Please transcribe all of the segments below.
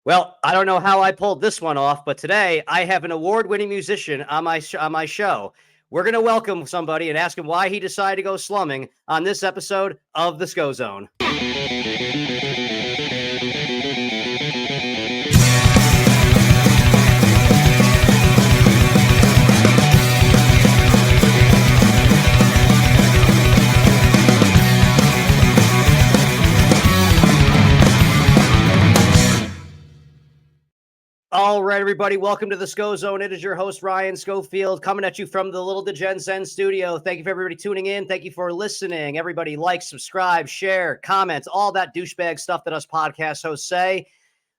Well, I don't know how I pulled this one off, but today I have an award-winning musician on my show. We're going to welcome somebody and ask him why he decided to go slumming on this episode of the Scho-Zone. All right, everybody, welcome to the Scho-Zone. It is your host, Ryan Schofield, coming at you from the Little DeGen Zen studio. Thank you for everybody tuning in. Thank you for listening. Everybody like, subscribe, share, comments, all that douchebag stuff that us podcast hosts say.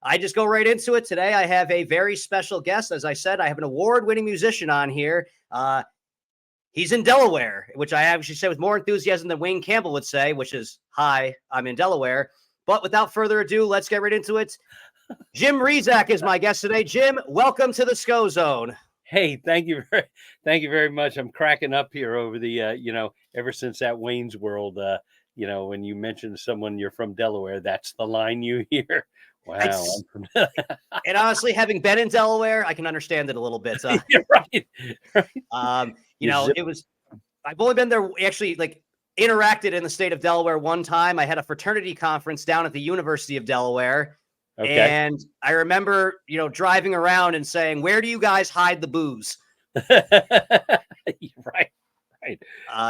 I just go right into it. Today, I have a very special guest. As I said, I have an award-winning musician on here. He's in Delaware, which I actually say with more enthusiasm than Wayne Campbell would say, which is, hi, I'm in Delaware. But without further ado, let's get right into it. Jim Rezac is my guest today. Jim, welcome to the Scho-Zone. Hey, thank you very much. I'm cracking up here over the, ever since that Wayne's World, when you mention someone you're from Delaware, that's the line you hear. Wow. And honestly, having been in Delaware, I can understand it a little bit. You're right. I've only been there actually interacted in the state of Delaware one time. I had a fraternity conference down at the University of Delaware. Okay. And I remember, driving around and saying, "Where do you guys hide the booze?" Right.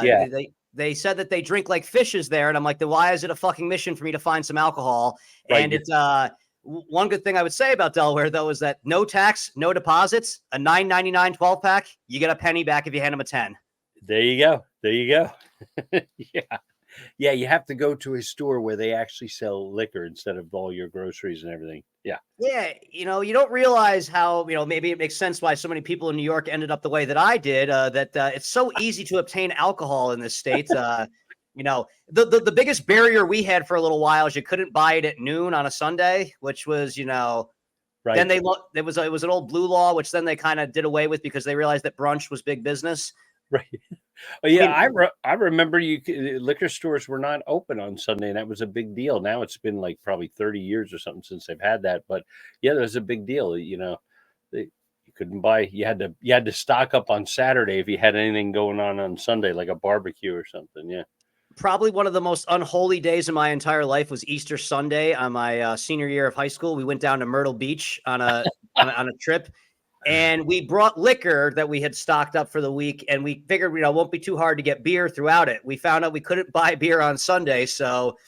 Yeah. They said that they drink like fishes there. And I'm like, then why is it a fucking mission for me to find some alcohol? Right. And it's one good thing I would say about Delaware, though, is that no tax, no deposits, a $9.99 12-pack, you get a penny back if you hand them a 10. There you go. Yeah. Yeah, you have to go to a store where they actually sell liquor instead of all your groceries and everything. Yeah. Yeah, you don't realize how, maybe it makes sense why so many people in New York ended up the way that I did, that it's so easy to obtain alcohol in this state. The biggest barrier we had for a little while is you couldn't buy it at noon on a Sunday, which was, right. Then it was an old blue law, which then they kind of did away with because they realized that brunch was big business. Right. Oh, yeah, I remember liquor stores were not open on Sunday, and that was a big deal. Now it's been like probably 30 years or something since they've had that. But yeah, there's a big deal. You couldn't buy. You had to stock up on Saturday if you had anything going on Sunday, like a barbecue or something. Yeah. Probably one of the most unholy days of my entire life was Easter Sunday on my senior year of high school. We went down to Myrtle Beach on a trip. And we brought liquor that we had stocked up for the week, and we figured, it won't be too hard to get beer throughout it. We found out we couldn't buy beer on Sunday, so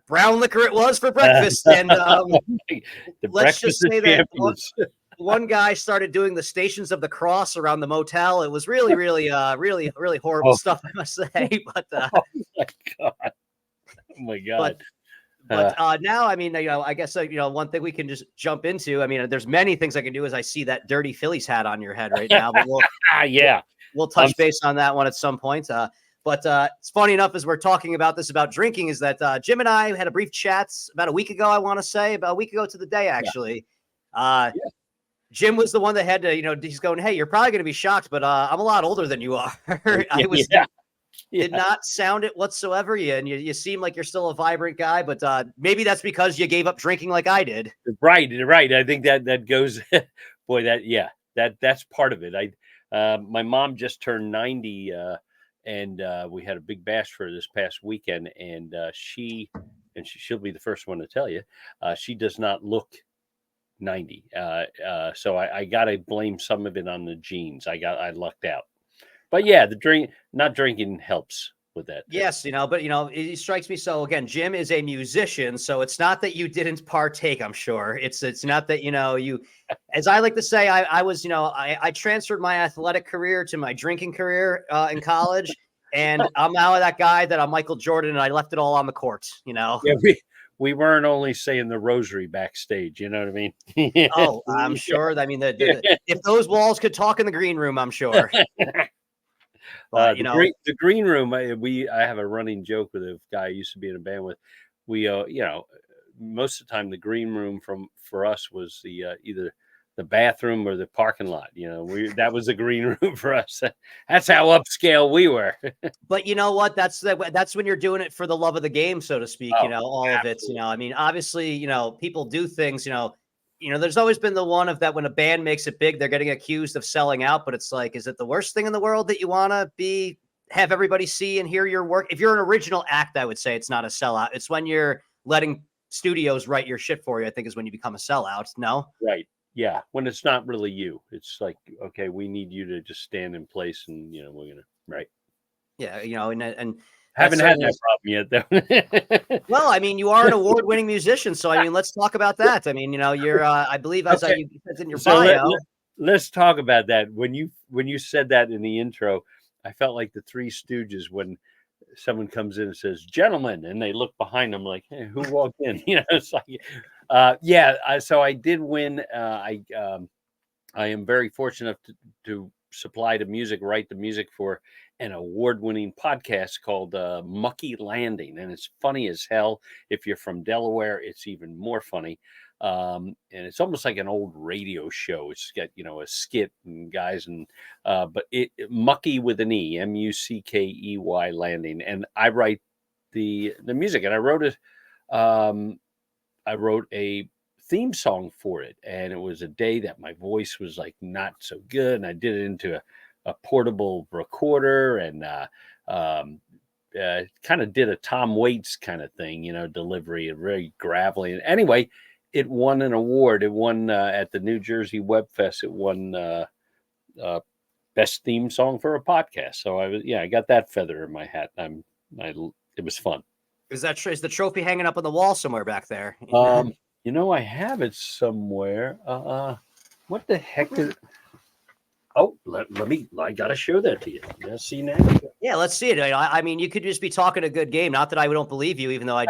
brown liquor it was for breakfast. And let's just say that one guy started doing the Stations of the Cross around the motel. It was really, really, really, really horrible stuff, I must say. But oh my God. But now, I guess, one thing we can just jump into, there's many things I can do as I see that dirty Phillies hat on your head right now, but we'll touch base on that one at some point. But it's funny enough, as we're talking about drinking, is that Jim and I had a brief chat about a week ago, I want to say, about a week ago to the day, actually. Yeah. Jim was the one that had to, he's going, "Hey, you're probably going to be shocked, but I'm a lot older than you are." Did not sound it whatsoever. You seem like you're still a vibrant guy, but maybe that's because you gave up drinking like I did. Right. I think that goes, boy, that's part of it. My mom just turned 90, and we had a big bash for her this past weekend, and she'll be the first one to tell you, she does not look 90. So I gotta blame some of it on the genes. I lucked out. But yeah, not drinking helps with that. Yes, but it strikes me. So again, Jim is a musician, so it's not that you didn't partake, I'm sure. It's not that, you, as I like to say, I was, I transferred my athletic career to my drinking career in college, and I'm now that guy that I'm Michael Jordan, and I left it all on the court, Yeah, we weren't only saying the rosary backstage, you know what I mean? Oh, I'm sure. If those walls could talk in the green room, I'm sure. But, the green room, I have a running joke with a guy I used to be in a band with. We, most of the time the green room for us was either the bathroom or the parking lot. That was the green room for us. That's how upscale we were. But you know what? That's when you're doing it for the love of the game, so to speak. All of it. Obviously, people do things. there's always been the one of that when a band makes it big, they're getting accused of selling out. But it's like, is it the worst thing in the world that you want to have everybody see and hear your work? If you're an original act, I would say it's not a sellout. It's when you're letting studios write your shit for you, I think, is when you become a sellout. No? Right. Yeah. When it's not really you, it's like, okay, we need you to just stand in place and, we're going to, right. Yeah. And Haven't had that problem yet, though. Well, I mean, you are an award-winning musician, so I mean, let's talk about that. I mean, you're, I believe, as Okay. you said in your bio. Let's talk about that. When you said that in the intro, I felt like the Three Stooges when someone comes in and says, "Gentlemen," and they look behind them like, "Hey, who walked in?" It's like, so I did win. I am very fortunate to supply the music, write the music for an award-winning podcast called Mucky Landing, and it's funny as hell. If you're from Delaware, it's even more funny. And it's almost like an old radio show. It's got a skit and guys and but it Mucky with an E, Muckey Landing, and I write the music, and I wrote it. I wrote a theme song for it, and it was a day that my voice was like not so good, and I did it into a portable recorder and kind of did a Tom Waits kind of thing, delivery, very gravelly. And anyway, it won an award. It won at the New Jersey Web Fest. It won best theme song for a podcast. So I got that feather in my hat. It was fun. Is the trophy hanging up on the wall somewhere back there? I have it somewhere. What the heck is? Oh, let me. I gotta show that to you. Yeah, see now. Yeah, let's see it. I mean, you could just be talking a good game. Not that I don't believe you, even though I've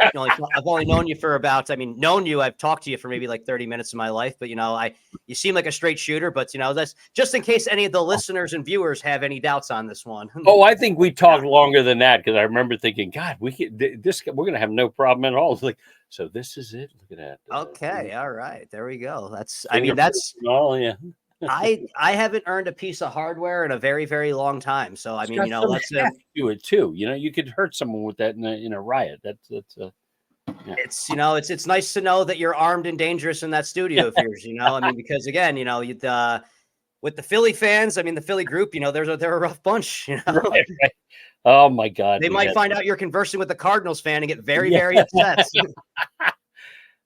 only known you for about. I've talked to you for maybe like 30 minutes of my life. But you seem like a straight shooter. But that's just in case any of the listeners and viewers have any doubts on this one. Oh, I think we talked longer than that because I remember thinking, God, we're gonna have no problem at all. It's like, so this is it. Look at that. Okay, all right, there we go. Yeah. I haven't earned a piece of hardware in a very, very long time. So let's do it too. You could hurt someone with that in a riot. That's yeah. It's nice to know that you're armed and dangerous in that studio of yours. Because again, with the Philly fans, the Philly group, they're a rough bunch. Right. Oh my God, they might find out you're conversing with the Cardinals fan and get very, very upset.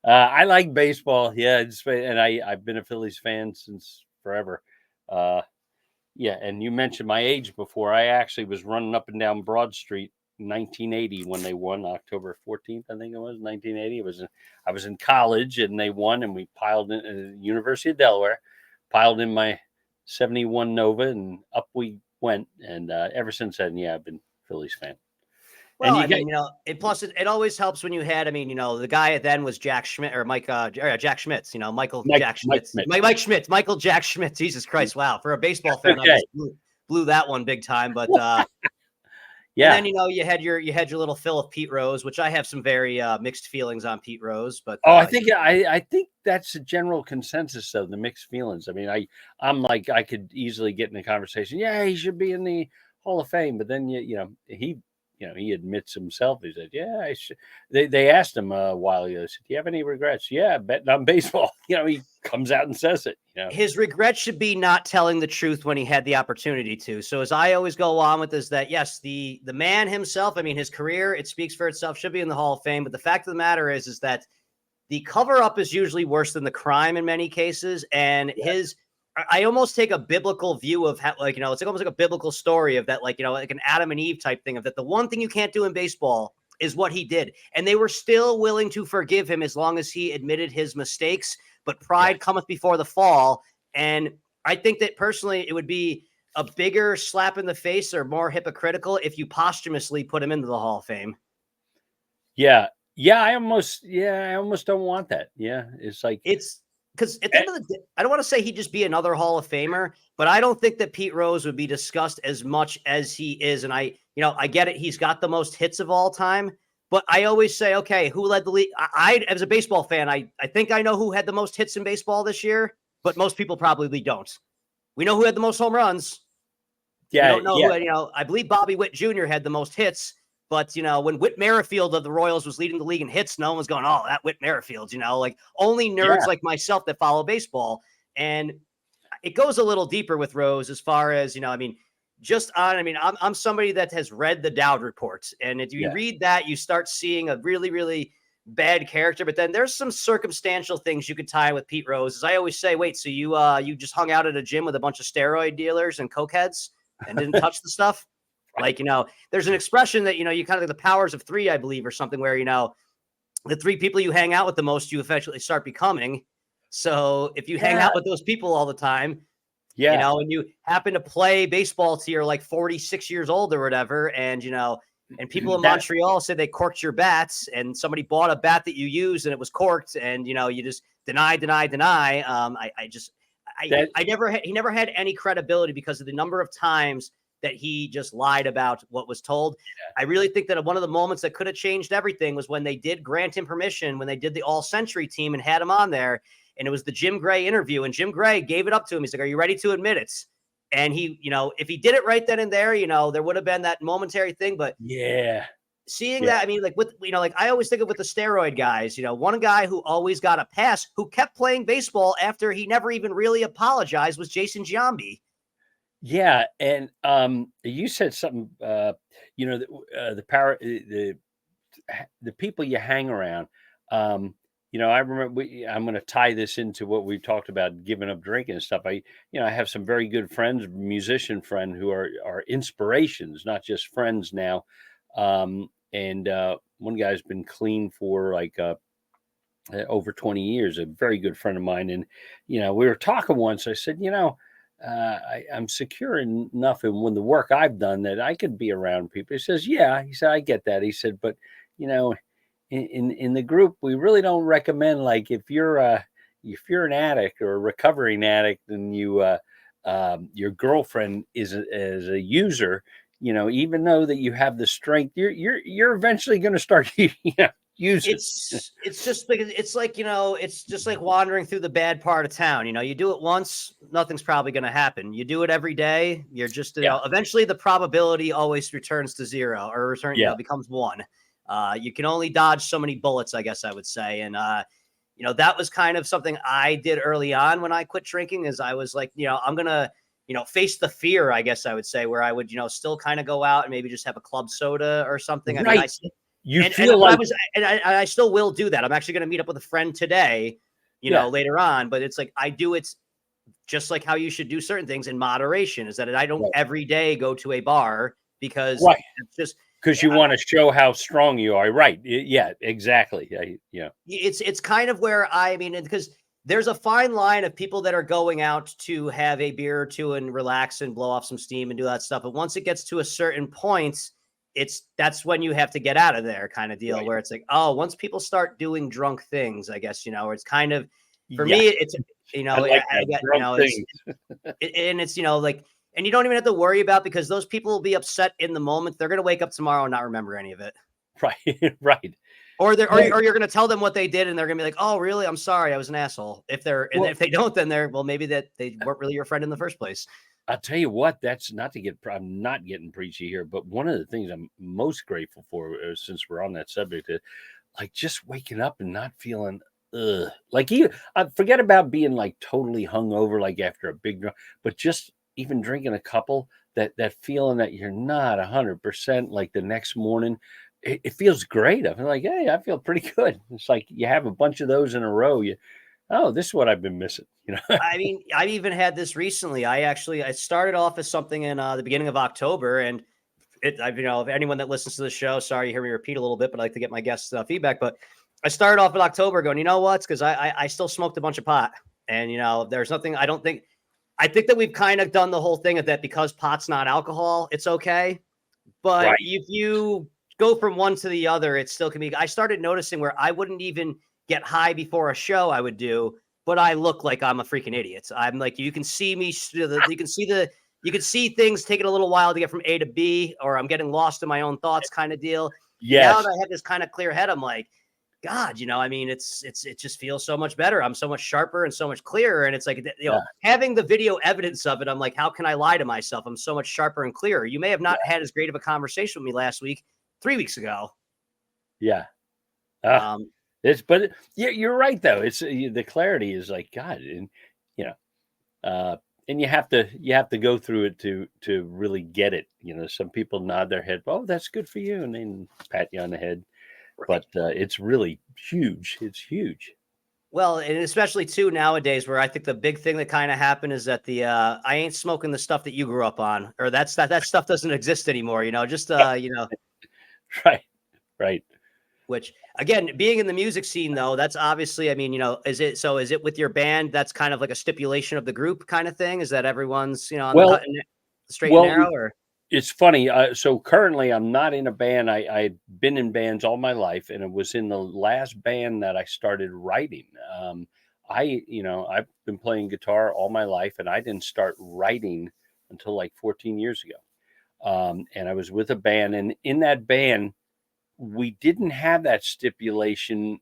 I like baseball, and I've been a Phillies fan since forever. And you mentioned my age before. I actually was running up and down Broad Street in 1980 when they won, October 14th, I think it was 1980. I was in college and they won, and we piled in at the University of Delaware, piled in my 71 Nova, and up we went. And ever since then, I've been Phillies fan. Well, it always helps when you had, the guy then was Jack Schmidt or Jack Schmitz, Michael Jack Schmitz. Mike Schmitz, Michael Jack Schmitz. Jesus Christ. Wow. For a baseball fan, I just blew that one big time. But yeah. And then, you had your little fill of Pete Rose, which I have some very mixed feelings on Pete Rose. But I think that's a general consensus of the mixed feelings. I'm like, I could easily get in a conversation. Yeah, he should be in the Hall of Fame. But then, he admits himself. He said, "Yeah, I should." They asked him a while ago. They said, "Do you have any regrets?" "Yeah, betting on baseball." He comes out and says it. His regret should be not telling the truth when he had the opportunity to. So as I always go on with is that yes, the man himself. His career, it speaks for itself. Should be in the Hall of Fame. But the fact of the matter is that the cover up is usually worse than the crime in many cases, and I almost take a biblical view of how, it's like almost like a biblical story of that, like an Adam and Eve type thing of that. The one thing you can't do in baseball is what he did. And they were still willing to forgive him as long as he admitted his mistakes, but pride cometh before the fall. And I think that personally, it would be a bigger slap in the face or more hypocritical if you posthumously put him into the Hall of Fame. Yeah. I almost don't want that. Yeah. Because at the end of the day, I don't want to say he'd just be another Hall of Famer, but I don't think that Pete Rose would be discussed as much as he is. And I get it. He's got the most hits of all time, but I always say, okay, who led the league? I as a baseball fan, I think I know who had the most hits in baseball this year, but most people probably don't. We know who had the most home runs. Yeah. We don't know who, I believe Bobby Witt Jr. had the most hits, But, when Whit Merrifield of the Royals was leading the league in hits, no one was going, oh, that Whit Merrifield, like only nerds like myself that follow baseball. And it goes a little deeper with Rose as far as, I'm somebody that has read the Dowd reports. And if you read that, you start seeing a really, really bad character. But then there's some circumstantial things you could tie with Pete Rose. As I always say, wait, so you just hung out at a gym with a bunch of steroid dealers and cokeheads and didn't touch the stuff? Right. Like, there's an expression that, you kind of like the powers of three, I believe, or something where, the three people you hang out with the most, you eventually start becoming. So if you hang out with those people all the time, and you happen to play baseball till you're like 46 years old or whatever, and, and people in Montreal said they corked your bats, and somebody bought a bat that you used and it was corked, and, you just deny. He never had any credibility because of the number of times that he just lied about what was told. I really think that one of the moments that could have changed everything was when they did grant him permission, when they did the all-century team and had him on there, and it was the Jim Gray interview, and Jim Gray gave it up to him. He's like, are you ready to admit it? And he, if he did it right then and there, there would have been that momentary thing, but seeing that, like I always think of with the steroid guys, one guy who always got a pass, who kept playing baseball after he never even really apologized, was Jason Giambi. Yeah, and you said something. The power, the people you hang around. I remember. I'm going to tie this into what we talked about, giving up drinking and stuff. I have some very good friends, musician friend, who are inspirations, not just friends now. And one guy's been clean for like over 20 years. A very good friend of mine, and we were talking once. I said, I'm secure enough in the work I've done that I could be around people. He says, yeah. He said, I get that. He said, but in the group, we really don't recommend, like, if you're an addict or a recovering addict, and your girlfriend is a user, even though that you have the strength, you're eventually going to start using. It's just like it's just like wandering through the bad part of town. You do it once, nothing's probably going to happen. You do it every day, you're just eventually the probability always returns to zero, or becomes one. You can only dodge so many bullets, I guess I would say. And that was kind of something I did early on when I quit drinking, is I was like, I'm gonna face the fear, I guess I would say, where I would still kind of go out and maybe just have a club soda or something. Right. I mean, I still will do that. I'm actually going to meet up with a friend today, later on, but it's like, I do it just like how you should do certain things in moderation, is that I don't every day go to a bar, because it's just because you want to show how strong you are. Right. Yeah, exactly. Yeah. It's kind of where because there's a fine line of people that are going out to have a beer or two and relax and blow off some steam and do that stuff. But once it gets to a certain point, that's when you have to get out of there, kind of deal, where it's like, oh, once people start doing drunk things, I guess, where it's kind of, for me, it's, and you don't even have to worry about, because those people will be upset in the moment. They're going to wake up tomorrow and not remember any of it. Right. Right. Or you're going to tell them what they did, and they're going to be like, oh, really? I'm sorry. I was an asshole. If they don't, then maybe that they weren't really your friend in the first place. I'll tell you what, I'm not getting preachy here, but one of the things I'm most grateful for, since we're on that subject, is like just waking up and not feeling, like, I forget about being like totally hungover, like after a big drunk, but just even drinking a couple, that feeling that you're not 100%, like the next morning, it feels great. I feel like, hey, I feel pretty good. It's like you have a bunch of those in a row. This is what I've been missing. I mean, I've even had this recently. I started off as something in the beginning of October, and if anyone that listens to the show, sorry you hear me repeat a little bit, but I like to get my guests' feedback. But I started off in October going, you know what? Because I still smoked a bunch of pot, and there's nothing. I think that we've kind of done the whole thing of that, because pot's not alcohol, it's okay. But if you go from one to the other, it still can be. I started noticing where I wouldn't even get high before a show I would do, but I look like I'm a freaking idiot. I'm like, you can see me, you can see things taking a little while to get from A to B, or I'm getting lost in my own thoughts, kind of deal. Yes. Now that I have this kind of clear head, I'm like, God, it just feels so much better. I'm so much sharper and so much clearer. And it's like, having the video evidence of it, I'm like, how can I lie to myself? I'm so much sharper and clearer. You may have not had as great of a conversation with me last week, 3 weeks ago. Yeah. Um, But yeah, you're right though. It's the clarity is like God, and you know, and you have to go through it to really get it. You know, some people nod their head, "Oh, that's good for you," and then pat you on the head. right. But it's really huge. It's huge. Well, and especially too nowadays, where I think the big thing that kind of happened is that I ain't smoking the stuff that you grew up on, or that stuff doesn't exist anymore. Just Right. Right. which again, being in the music scene though, that's obviously, I mean, is it with your band? That's kind of like a stipulation of the group kind of thing. Is that everyone's on the Well, straight and well, narrow, or it's funny. So currently, I'm not in a band. I've been in bands all my life, and it was in the last band that I started writing. I've been playing guitar all my life, and I didn't start writing until like 14 years ago. And I was with a band, and in that band, we didn't have that stipulation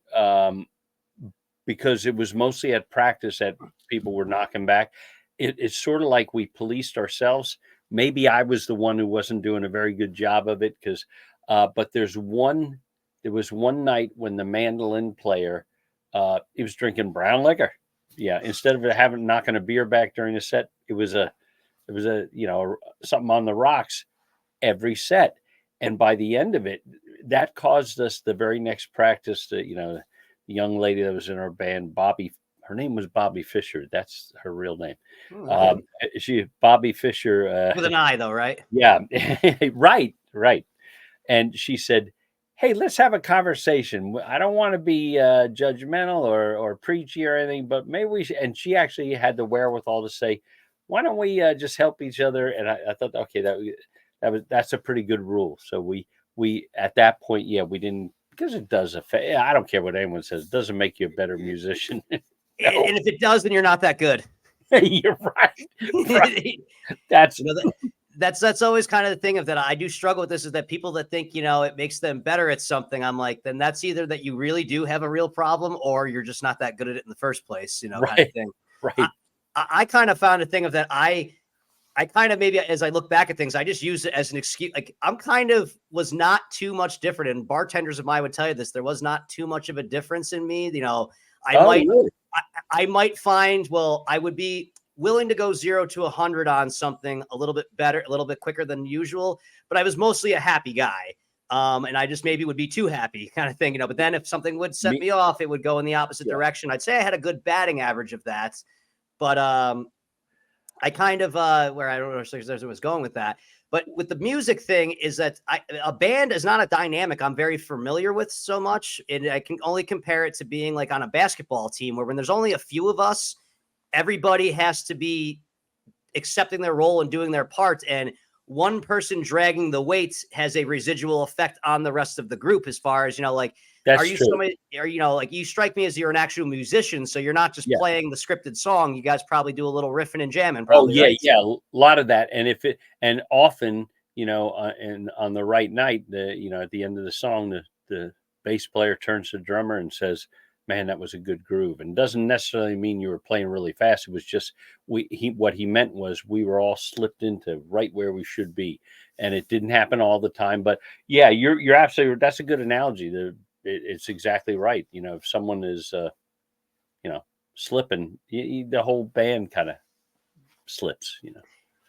because it was mostly at practice that people were knocking back. It's sort of like we policed ourselves. Maybe I was the one who wasn't doing a very good job of it because, but there was one night when the mandolin player, he was drinking brown liquor. Yeah, instead of knocking a beer back during the set, it was a something on the rocks every set. And by the end of it, that caused us the very next practice to, the young lady that was in our band, Bobby, her name was Bobby Fisher. That's her real name. Bobby Fisher. with an I though, right? Yeah, right, right. And she said, "Hey, let's have a conversation. I don't want to be judgmental or preachy or anything, but maybe we should." And she actually had the wherewithal to say, "Why don't we just help each other?" And I thought, okay, that's a pretty good rule. So we at that point, yeah, we didn't because it does affect. Yeah, I don't care what anyone says. It doesn't make you a better musician. No. And if it does, then you're not that good. You're right. Right. That's that's always kind of the thing of that I do struggle with this is that people that think, it makes them better at something. I'm like, then that's either that you really do have a real problem or you're just not that good at it in the first place, kind of thing. Right. I kind of found a thing of that. I kind of maybe as I look back at things, I just use it as an excuse. Like I'm kind of was not too much different. And bartenders of mine would tell you this. There was not too much of a difference in me. Really? I might find, well, I would be willing to go 0 to 100 on something a little bit better, a little bit quicker than usual, but I was mostly a happy guy. And I just maybe would be too happy kind of thing, but then if something would set me off, it would go in the opposite direction. I'd say I had a good batting average of that, but I kind of where I don't know if I was going with that, but with the music thing is that a band is not a dynamic I'm very familiar with so much. And I can only compare it to being like on a basketball team where when there's only a few of us, everybody has to be accepting their role and doing their part. And one person dragging the weights has a residual effect on the rest of the group as far as, That's are you true. somebody, like you strike me as you're an actual musician. So you're not just playing the scripted song. You guys probably do a little riffing and jamming. Probably, yeah, right? yeah. A lot of that. And often, and on the right night, at the end of the song, the bass player turns to the drummer and says, "Man, that was a good groove." And doesn't necessarily mean you were playing really fast. It was just what he meant was we were all slipped into right where we should be. And it didn't happen all the time. But yeah, you're absolutely, that's a good analogy. It's exactly right. If someone is, slipping, the whole band kind of slips.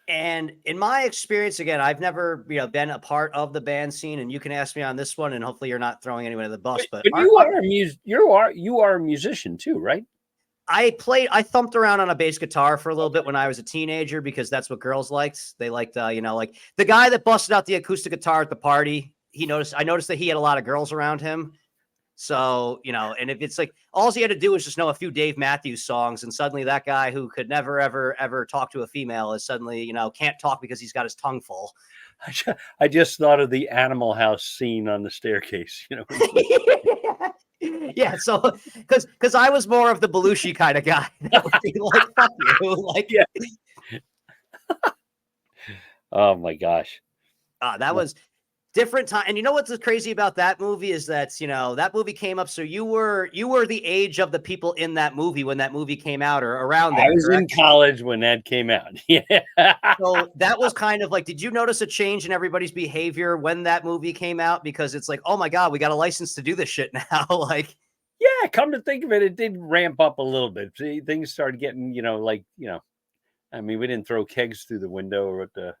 And in my experience, again, I've never, been a part of the band scene, and you can ask me on this one, and hopefully you're not throwing anyone in the bus. But you are a musician too, right? I thumped around on a bass guitar for a little bit when I was a teenager because that's what girls liked. They liked, like the guy that busted out the acoustic guitar at the party. I noticed that he had a lot of girls around him. So, and if it's like, all he had to do was just know a few Dave Matthews songs. And suddenly that guy who could never, ever, ever talk to a female is suddenly, can't talk because he's got his tongue full. I just thought of the Animal House scene on the staircase, Yeah. So, cause I was more of the Belushi kind of guy that would be like, fuck you. Like, yeah. Oh my gosh. that was, different time. And you know what's crazy about that movie is that, that movie came up. So you were the age of the people in that movie when that movie came out, or around I there, was in correct? college when that came out. Yeah. So that was kind of like, did you notice a change in everybody's behavior when that movie came out? Because it's like, oh my God, we got a license to do this shit now. Like, Yeah, come to think of it, it did ramp up a little bit. See, things started getting, I mean, we didn't throw kegs through the window or what the.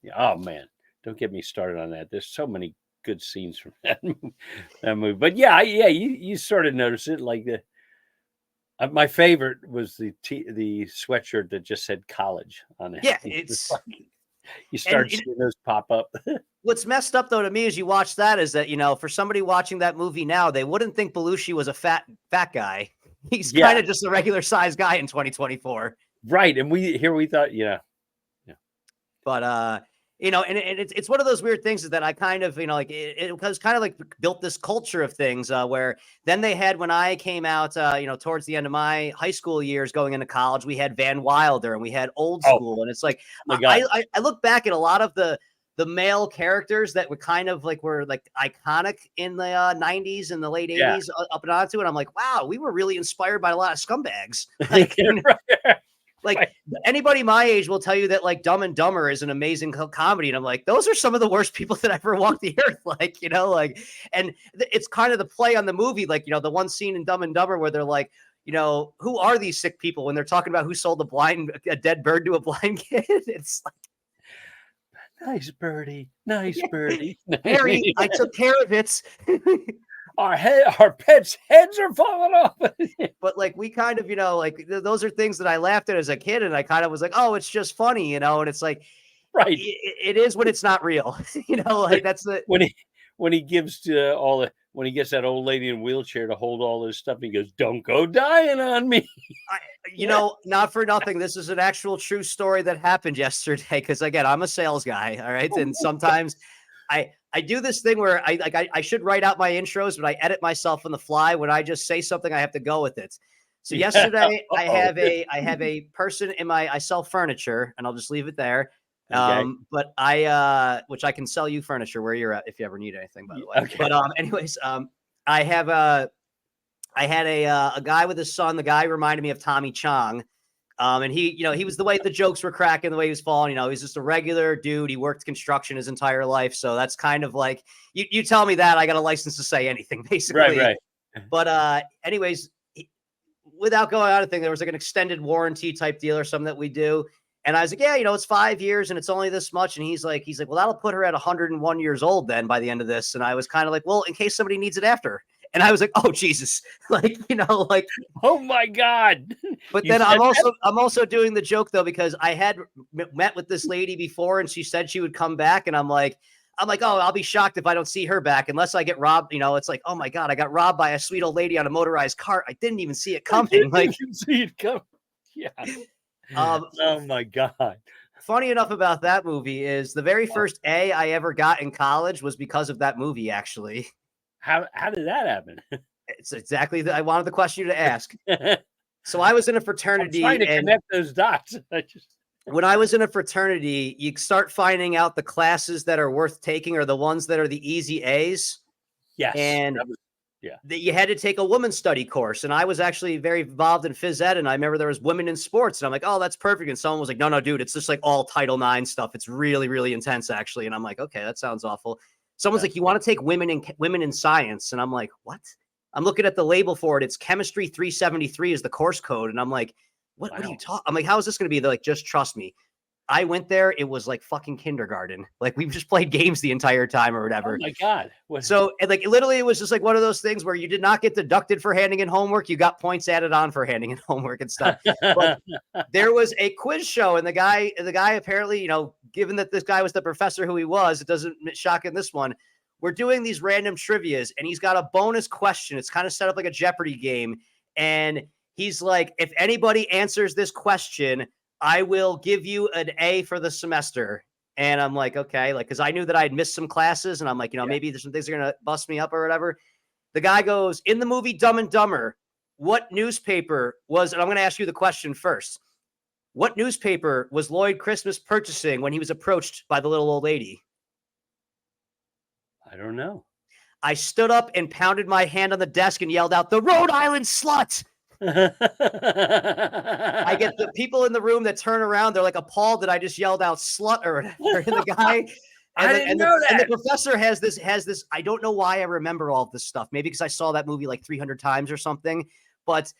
Yeah, oh man, don't get me started on that. There's so many good scenes from that movie. But yeah, you sort of notice it. Like my favorite was the sweatshirt that just said college on it. yeah, You start seeing those pop up. what's messed up though to me as you watch that is that, for somebody watching that movie now, they wouldn't think Belushi was a fat guy. He's Yeah, kind of just a regular sized guy in 2024. right. And we thought, yeah. But and it's one of those weird things is that I kind of, like it was kind of like built this culture of things where then they had, when I came out, towards the end of my high school years going into college, we had Van Wilder and we had Old Oh School. And it's like, my God. I look back at a lot of the male characters that were kind of like, were like iconic in the 90s and the late Yeah. 80s up and onto it. I'm like, wow, we were really inspired by a lot of scumbags. Like, Right. like Right. anybody my age will tell you that like Dumb and Dumber is an amazing comedy. And I'm like, those are some of the worst people that ever walked the earth. Like, and it's kind of the play on the movie. Like, the one scene in Dumb and Dumber where they're like, who are these sick people when they're talking about who sold a dead bird to a blind kid? It's like, Nice birdie. Nice birdie. Harry, I took care of it. Our pets' heads are falling off. But like, we kind of, like those are things that I laughed at as a kid. And I kind of was like, oh, it's just funny, and it's like, Right. it is when it's not real, like that's the, when he gives to when he gets that old lady in a wheelchair to hold all this stuff, he goes, "Don't go dying on me." not for nothing. This is an actual true story that happened yesterday. Because again, I'm a sales guy. All right. And sometimes I do this thing where I should write out my intros, but I edit myself on the fly. When I just say something, I have to go with it. So yesterday I have a person I sell furniture, and I'll just leave it there. Okay. But which I can sell you furniture where you're at if you ever need anything, by the way. Okay. But anyways, I had a guy with his son. The guy reminded me of Tommy Chong. And he was the way the jokes were cracking, the way he was falling, he's just a regular dude. He worked construction his entire life. So that's kind of like, you tell me that I got a license to say anything, basically. Right. But anyways, without going on anything, there was like an extended warranty type deal or something that we do. And I was like, yeah, it's 5 years and it's only this much. And he's like, well, that'll put her at 101 years old then by the end of this. And I was kind of like, well, in case somebody needs it after. And I was like, oh, Jesus. Like, like, oh my God. But then I'm also doing the joke though, because I had met with this lady before and she said she would come back. And I'm like, oh, I'll be shocked if I don't see her back unless I get robbed. It's like, oh my God, I got robbed by a sweet old lady on a motorized cart. I didn't even see it coming. Like, see it coming. Yeah. Oh my God. Funny enough about that movie is the very first A I ever got in college was because of that movie, actually. How did that happen? It's exactly I wanted the question to ask. So I was in a fraternity. I'm trying to connect those dots. When I was in a fraternity, you start finding out the classes that are worth taking are the ones that are the easy A's. Yes. And you had to take a women's study course. And I was actually very involved in phys ed. And I remember there was women in sports. And I'm like, oh, that's perfect. And someone was like, no, dude, it's just like all Title IX stuff. It's really, really intense, actually. And I'm like, okay, that sounds awful. Someone's like, you want to take women in science? And I'm like, what? I'm looking at the label for it. It's chemistry 373 is the course code. And I'm like, what are you talking? I'm like, how is this going to be? They're like, just trust me. I went there. It was like fucking kindergarten. Like we just played games the entire time or whatever. Oh my God. So like literally it was just like one of those things where you did not get deducted for handing in homework. You got points added on for handing in homework and stuff. But there was a quiz show and the guy apparently, given that this guy was the professor who he was, it doesn't shock in this one. We're doing these random trivias and he's got a bonus question. It's kind of set up like a Jeopardy game. And he's like, if anybody answers this question, I will give you an A for the semester. And I'm like, okay, like, cause I knew that I'd missed some classes and I'm like, maybe there's some things that are going to bust me up or whatever. The guy goes, in the movie Dumb and Dumber, what newspaper was, and I'm going to ask you the question first. What newspaper was Lloyd Christmas purchasing when he was approached by the little old lady? I don't know. I stood up and pounded my hand on the desk and yelled out, "The Rhode Island slut!" I get the people in the room that turn around. They're like appalled that I just yelled out "slut" or whatever. And the guy, I didn't know and the that. professor has this. I don't know why I remember all of this stuff. Maybe because I saw that movie like 300 times or something. But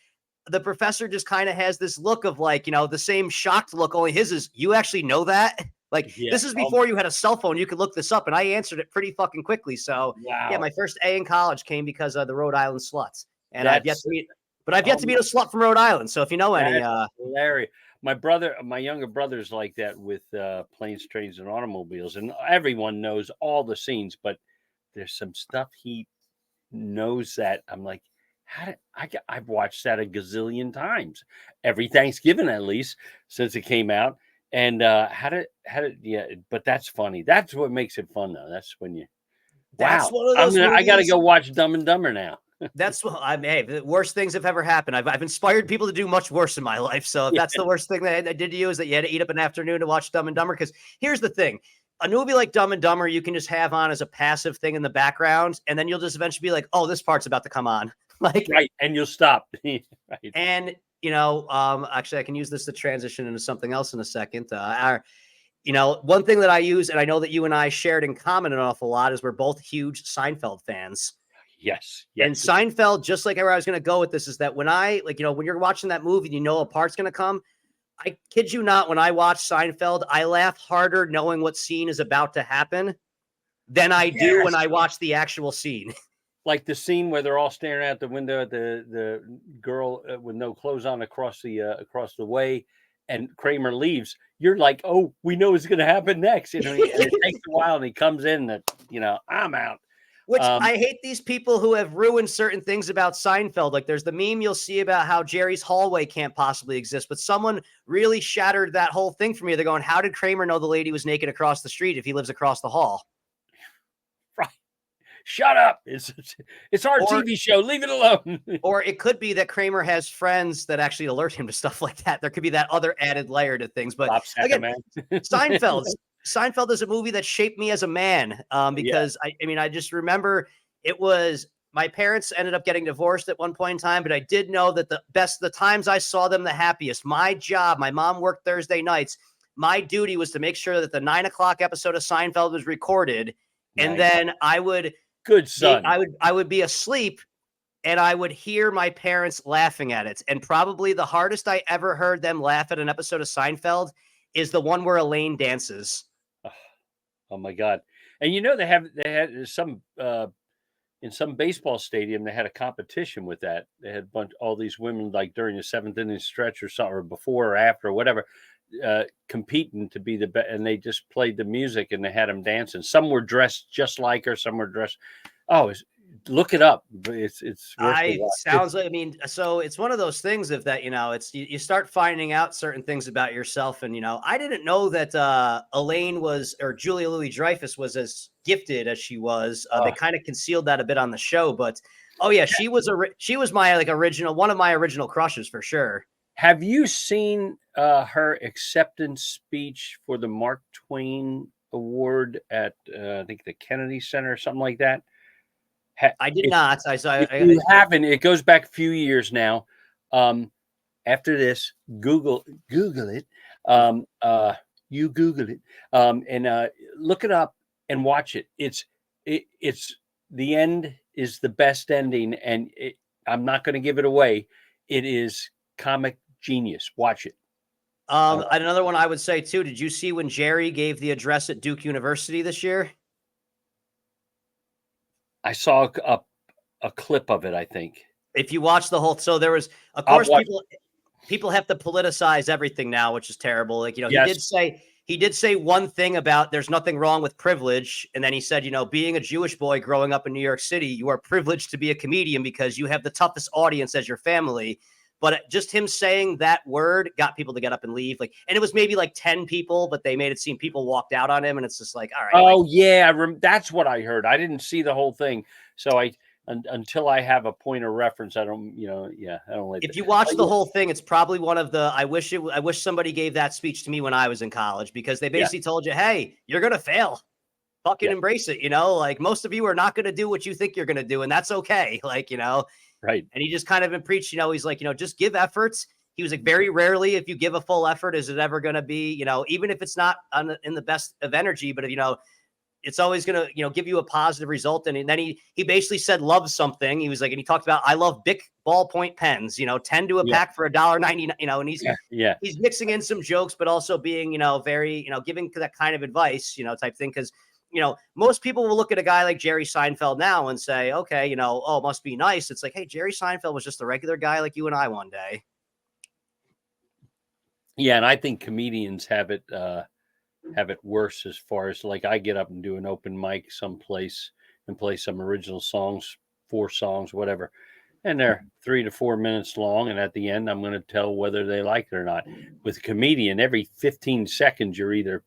the professor just kind of has this look of like, the same shocked look. Only his is, you actually know that. Like, Yeah. this is before you had a cell phone. You could look this up, and I answered it pretty fucking quickly. So, Wow. yeah, my first A in college came because of the Rhode Island sluts, and I've yet to meet a slut from Rhode Island. So, if you know any, hilarious. My younger brother's like that with planes, trains, and automobiles, and everyone knows all the scenes. But there's some stuff he knows that I'm like, I've watched that a gazillion times, every Thanksgiving at least since it came out. And yeah, but that's funny. That's what makes it fun, though. That's when you, that's one of those I got to go watch Dumb and Dumber now. That's what hey, the worst things have ever happened. I've inspired people to do much worse in my life. So if that's the worst thing that I did to you, is that you had to eat up an afternoon to watch Dumb and Dumber. Because here's the thing. A movie like Dumb and Dumber, you can just have on as a passive thing in the background, and then you'll just eventually be like, "Oh, this part's about to come on," like right, and you'll stop. Right. And actually, I can use this to transition into something else in a second. One thing that I use, and I know that you and I shared in common an awful lot, is we're both huge Seinfeld fans. Yes. And Seinfeld, just like where I was going to go with this, is that when when you're watching that movie, and a part's going to come. I kid you not, when I watch Seinfeld, I laugh harder knowing what scene is about to happen than I do when I watch the actual scene. Like the scene where they're all staring out the window at the girl with no clothes on across the way, and Kramer leaves. You're like, oh, we know what's going to happen next. And it takes a while, and he comes in that, I'm out. Which I hate these people who have ruined certain things about Seinfeld. Like there's the meme you'll see about how Jerry's hallway can't possibly exist, but someone really shattered that whole thing for me. They're going, how did Kramer know the lady was naked across the street if he lives across the hall? Right. Shut up. It's our TV show. Leave it alone. Or it could be that Kramer has friends that actually alert him to stuff like that. There could be that other added layer to things. But again, Seinfeld is a movie that shaped me as a man, because I just remember it was, my parents ended up getting divorced at one point in time, but I did know that the times I saw them the happiest. My job, my mom worked Thursday nights. My duty was to make sure that the 9:00 episode of Seinfeld was recorded. Nice. And then I would, I would be asleep, and I would hear my parents laughing at it. And probably the hardest I ever heard them laugh at an episode of Seinfeld is the one where Elaine dances. Oh my God. And they had some in some baseball stadium, they had a competition with that. They had all these women, like during the 7th inning stretch or something, or before or after or whatever, competing to be the best. And they just played the music and they had them dancing. Some were dressed just like her. Some were dressed. Oh, look it up. It's sounds like, so it's one of those things of that, it's, you start finding out certain things about yourself. And, I didn't know that Elaine or Julia Louis-Dreyfus was as gifted as she was. They kind of concealed that a bit on the show, but she was my one of my original crushes for sure. Have you seen her acceptance speech for the Mark Twain Award at I think the Kennedy Center or something like that? I did not. You haven't. It goes back a few years now. After this, Google it. You Google it and look it up and watch it. It's the end is the best ending, and I'm not going to give it away. It is comic genius. Watch it. Another one I would say too. Did you see when Jerry gave the address at Duke University this year? I saw a clip of it, I think. If you watch the whole, so there was, of course, people have to politicize everything now, which is terrible. Like, he did say one thing about there's nothing wrong with privilege. And then he said, being a Jewish boy growing up in New York City, you are privileged to be a comedian because you have the toughest audience as your family. But just him saying that word got people to get up and leave. And it was maybe 10 people, but they made it seem people walked out on him. And it's just like, all right. Oh, yeah. That's what I heard. I didn't see the whole thing. So until I have a point of reference, I don't, I don't like. If you watch the whole thing, it's probably one of the, I wish somebody gave that speech to me when I was in college, because they basically told you, hey, you're going to fail. fucking embrace it. Like most of you are not going to do what you think you're going to do. And that's okay. Like, Right. And he just kind of preached, he's like, just give efforts. He was like, very rarely, if you give a full effort, is it ever going to be, even if it's not in the best of energy, but if, it's always going to, give you a positive result. And then he basically said, love something. He was like, and he talked about, I love Bic ballpoint pens, 10 to a pack for $1.99, and he's mixing in some jokes, but also being, very, giving that kind of advice, type thing. Cause, most people will look at a guy like Jerry Seinfeld now and say, okay, oh, it must be nice. It's like, hey, Jerry Seinfeld was just a regular guy like you and I one day. Yeah. And I think comedians have it worse as far as like I get up and do an open mic someplace and play some original songs, 4 songs, whatever. And they're 3 to 4 minutes long. And at the end, I'm going to tell whether they like it or not. With a comedian, every 15 seconds, you're either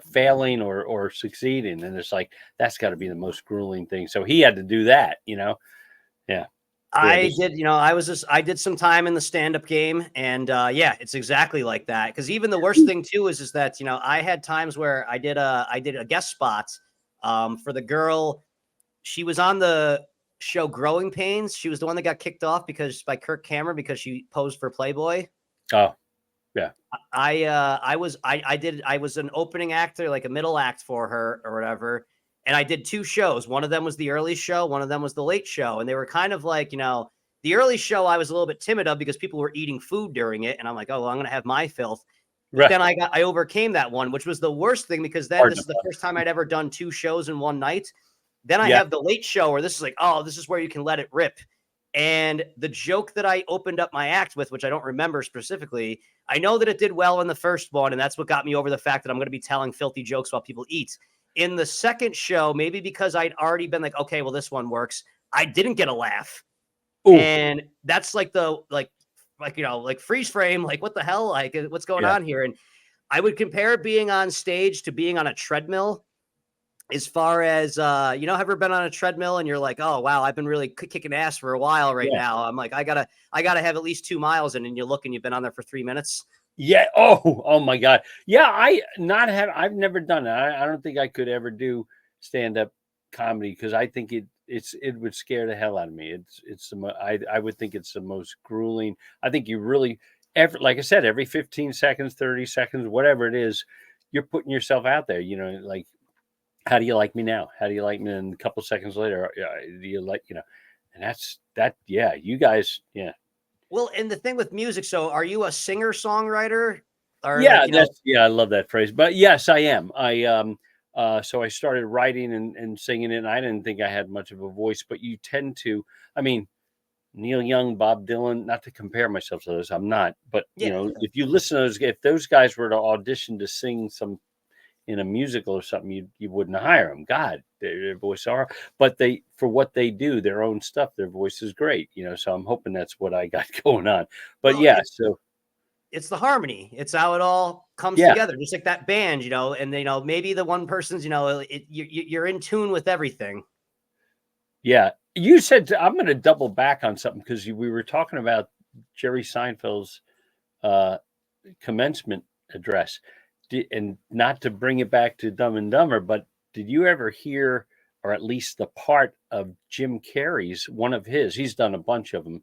failing or succeeding. And it's like, that's got to be the most grueling thing. So he had to do that, Yeah. I did some time in the stand-up game, and it's exactly like that. Because even the worst thing too is that I had times where I did a guest spot for the girl. She was on the show Growing Pains. She was the one that got kicked off by Kirk Cameron because she posed for Playboy. Oh, yeah. I was an opening actor, like a middle act for her or whatever. And I did 2 shows. One of them was the early show. One of them was the late show. And they were kind of like, the early show I was a little bit timid of because people were eating food during it. And I'm like, oh, well, I'm going to have my filth. But then I overcame that one, which was the worst thing because then this is the first time I'd ever done 2 shows in one night. Then I have the late show where this is like, oh, this is where you can let it rip. And the joke that I opened up my act with, which I don't remember specifically, I know that it did well in the first one. And that's what got me over the fact that I'm going to be telling filthy jokes while people eat. In the second show, maybe because I'd already been like, okay, well, this one works, I didn't get a laugh. Ooh. And that's like freeze frame, like what the hell? Like what's going on here? And I would compare being on stage to being on a treadmill as far as, ever been on a treadmill and you're like, oh, wow, I've been really kicking ass for a while now. I'm like, I gotta have at least 2 miles in, and you look and you've been on there for 3 minutes. Yeah. Oh my God. Yeah. I've never done it. I don't think I could ever do stand-up comedy because I think it would scare the hell out of me. I would think it's the most grueling. I think you really, like I said, every 15 seconds, 30 seconds, whatever it is, you're putting yourself out there, like, how do you like me now? How do you like me? And a couple seconds later, do you like, and that's that. Yeah. You guys. Yeah. Well, and the thing with music, so are you a singer-songwriter? Or yeah, I love that phrase. But yes, I am. So I started writing and singing it, and I didn't think I had much of a voice, but you tend to, I mean, Neil Young, Bob Dylan, not to compare myself to those, I'm not, but if you listen to those, if those guys were to audition to sing some in a musical or something, you wouldn't hire them. God, their voice are, but for what they do, their own stuff, their voice is great, so I'm hoping that's what I got going on. But so it's the harmony. It's how it all comes together, just like that band, and maybe the one person's, you're in tune with everything. Yeah. You said, I'm going to double back on something because we were talking about Jerry Seinfeld's commencement address. And not to bring it back to Dumb and Dumber, but did you ever hear, or at least the part of Jim Carrey's, one of his, he's done a bunch of them,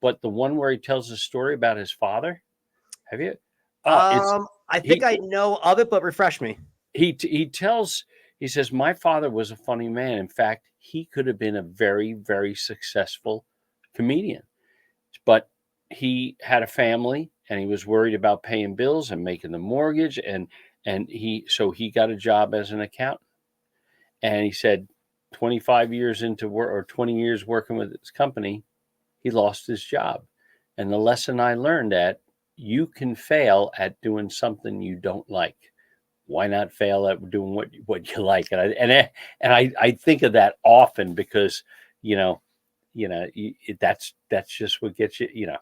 but the one where he tells a story about his father? Have you? I think I know of it, but refresh me. He says, my father was a funny man. In fact, he could have been a very, very successful comedian, but he had a family and he was worried about paying bills and making the mortgage. And so he got a job as an accountant. And he said 25 years into work, or 20 years working with his company, he lost his job. And the lesson I learned you can fail at doing something you don't like. Why not fail at doing what you like? And I think of that often because, that's just what gets you,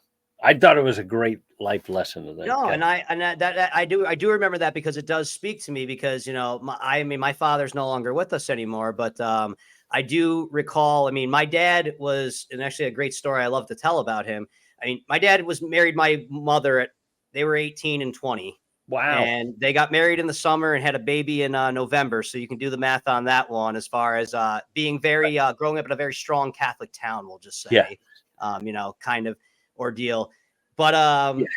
I thought it was a great life lesson of that. No, and I do remember that because it does speak to me because, my father's no longer with us anymore, but I do recall, my dad was, and actually a great story I love to tell about him. My dad was married my mother they were 18 and 20. Wow. And they got married in the summer and had a baby in November. So you can do the math on that one as far as being very growing up in a very strong Catholic town, we'll just Yeah. say, kind of ordeal. But Yes.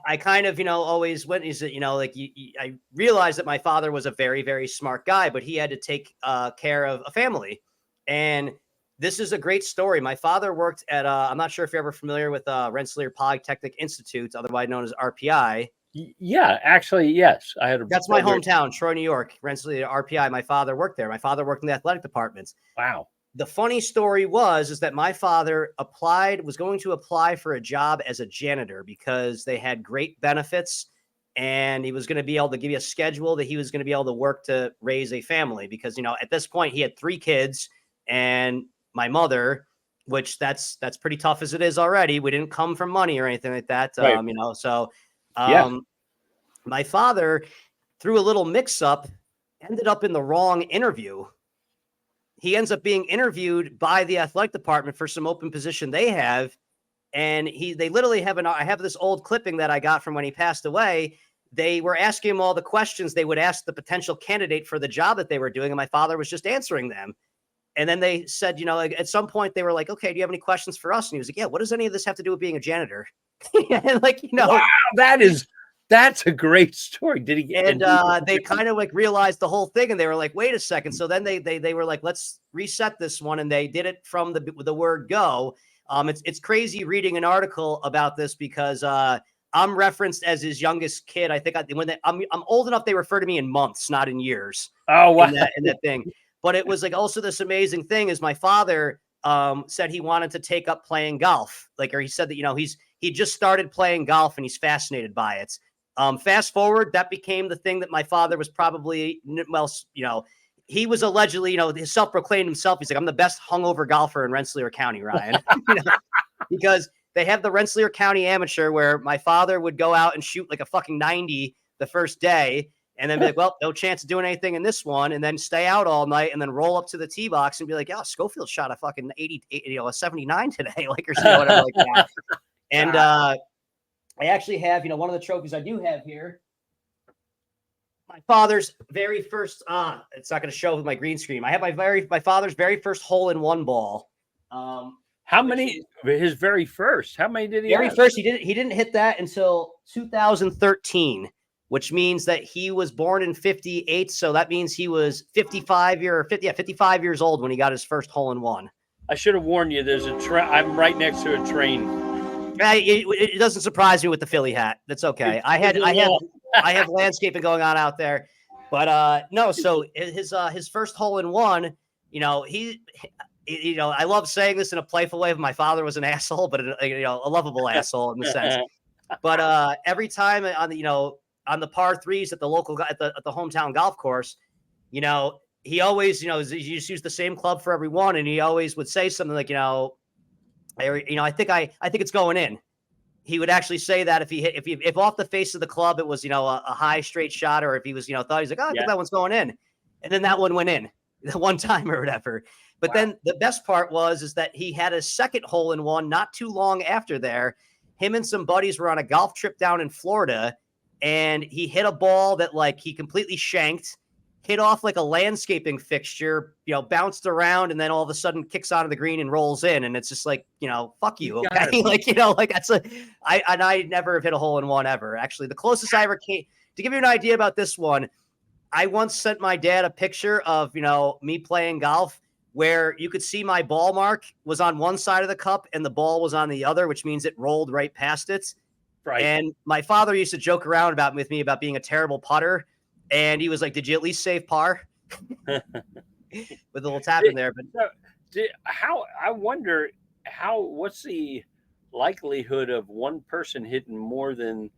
I kind of, always went, is that, like I realized that my father was a very, very smart guy, but he had to take care of a family. And this is a great story. My father worked at, I'm not sure if you're ever familiar with Rensselaer Polytechnic Institute, otherwise known as RPI. Yeah, actually, yes. I had a That's my hometown, Troy, New York, Rensselaer, RPI. My father worked there. My father worked in the athletic departments. Wow. The funny story is that my father was going to apply for a job as a janitor because they had great benefits, and he was going to be able to give you a schedule that he was going to be able to work to raise a family because, at this point he had 3 kids and my mother, which that's pretty tough as it is already. We didn't come from money or anything like that. Right. So Yeah. my father, through a little mix up, ended up in the wrong interview. He ends up being interviewed by the athletic department for some open position they have. And they literally I have this old clipping that I got from when he passed away. They were asking him all the questions they would ask the potential candidate for the job that they were doing. And my father was just answering them. And then they said, at some point they were like, okay, do you have any questions for us? And he was like, yeah, what does any of this have to do with being a janitor? And wow, that's a great story. Did he? And they kind of like realized the whole thing, and they were like, "Wait a second." So then they were like, "Let's reset this one," and they did it from the word go. It's crazy reading an article about this because I'm referenced as his youngest kid. I think I'm old enough they refer to me in months, not in years. Oh wow, in that thing. But it was like also this amazing thing is my father said he wanted to take up playing golf, or he said that he just started playing golf and he's fascinated by it. Fast forward, that became the thing that my father was probably, he was allegedly, he self-proclaimed himself. He's like, I'm the best hungover golfer in Rensselaer County, Ryan, because they have the Rensselaer County Amateur where my father would go out and shoot like a fucking 90 the first day and then be like, well, no chance of doing anything in this one. And then stay out all night and then roll up to the tee box and be like, Schofield shot a fucking a 79 today, or whatever like that. And, I actually have, one of the trophies I do have here. My father's very first, it's not going to show with my green screen. I have my father's very first hole-in-one ball. How many? His very first. How many did he? Very first, he didn't hit that until 2013, which means that he was born in 58. So that means he was 55 years old when he got his first hole-in-one. I should have warned you. There's a train. I'm right next to a train. It doesn't surprise me with the Philly hat. That's okay. I have landscaping going on out there, but no. So his first hole-in-one, I love saying this in a playful way. My father was an asshole, but a lovable asshole in the sense. But every time on the par threes at the local at the hometown golf course, he always he just used the same club for every one, and he always would say something like I think it's going in. He would actually say that if off the face of the club it was a high straight shot, or if he was thought he's like, I think that one's going in, and then that one went in the one time or whatever. But then the best part is that he had a second hole-in-one not too long after there. Him and some buddies were on a golf trip down in Florida, and he hit a ball that he completely shanked. Hit off like a landscaping fixture, bounced around, and then all of a sudden kicks onto the green and rolls in. And it's just like, fuck you. Okay. I never have hit a hole-in-one ever. Actually, the closest I ever came to give you an idea about this one, I once sent my dad a picture of, me playing golf where you could see my ball mark was on one side of the cup and the ball was on the other, which means it rolled right past it. Right. And my father used to joke around with me about being a terrible putter. And he was like, did you at least save par? With a little tap in there. But I wonder what's the likelihood of one person hitting more than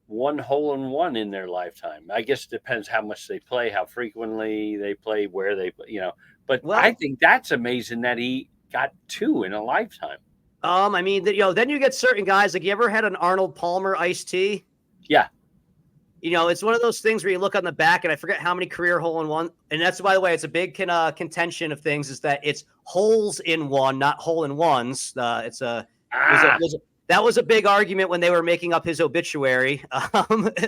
one hole-in-one in their lifetime? I guess it depends how much they play, how frequently they play, where they, but I think that's amazing that he got 2 in a lifetime. I mean, then you get certain guys, like, you ever had an Arnold Palmer iced tea? Yeah. It's one of those things where you look on the back, and I forget how many career hole-in-one. And that's, by the way, it's a big contention of things is that it's holes in one, not hole-in-ones. that was a big argument when they were making up his obituary,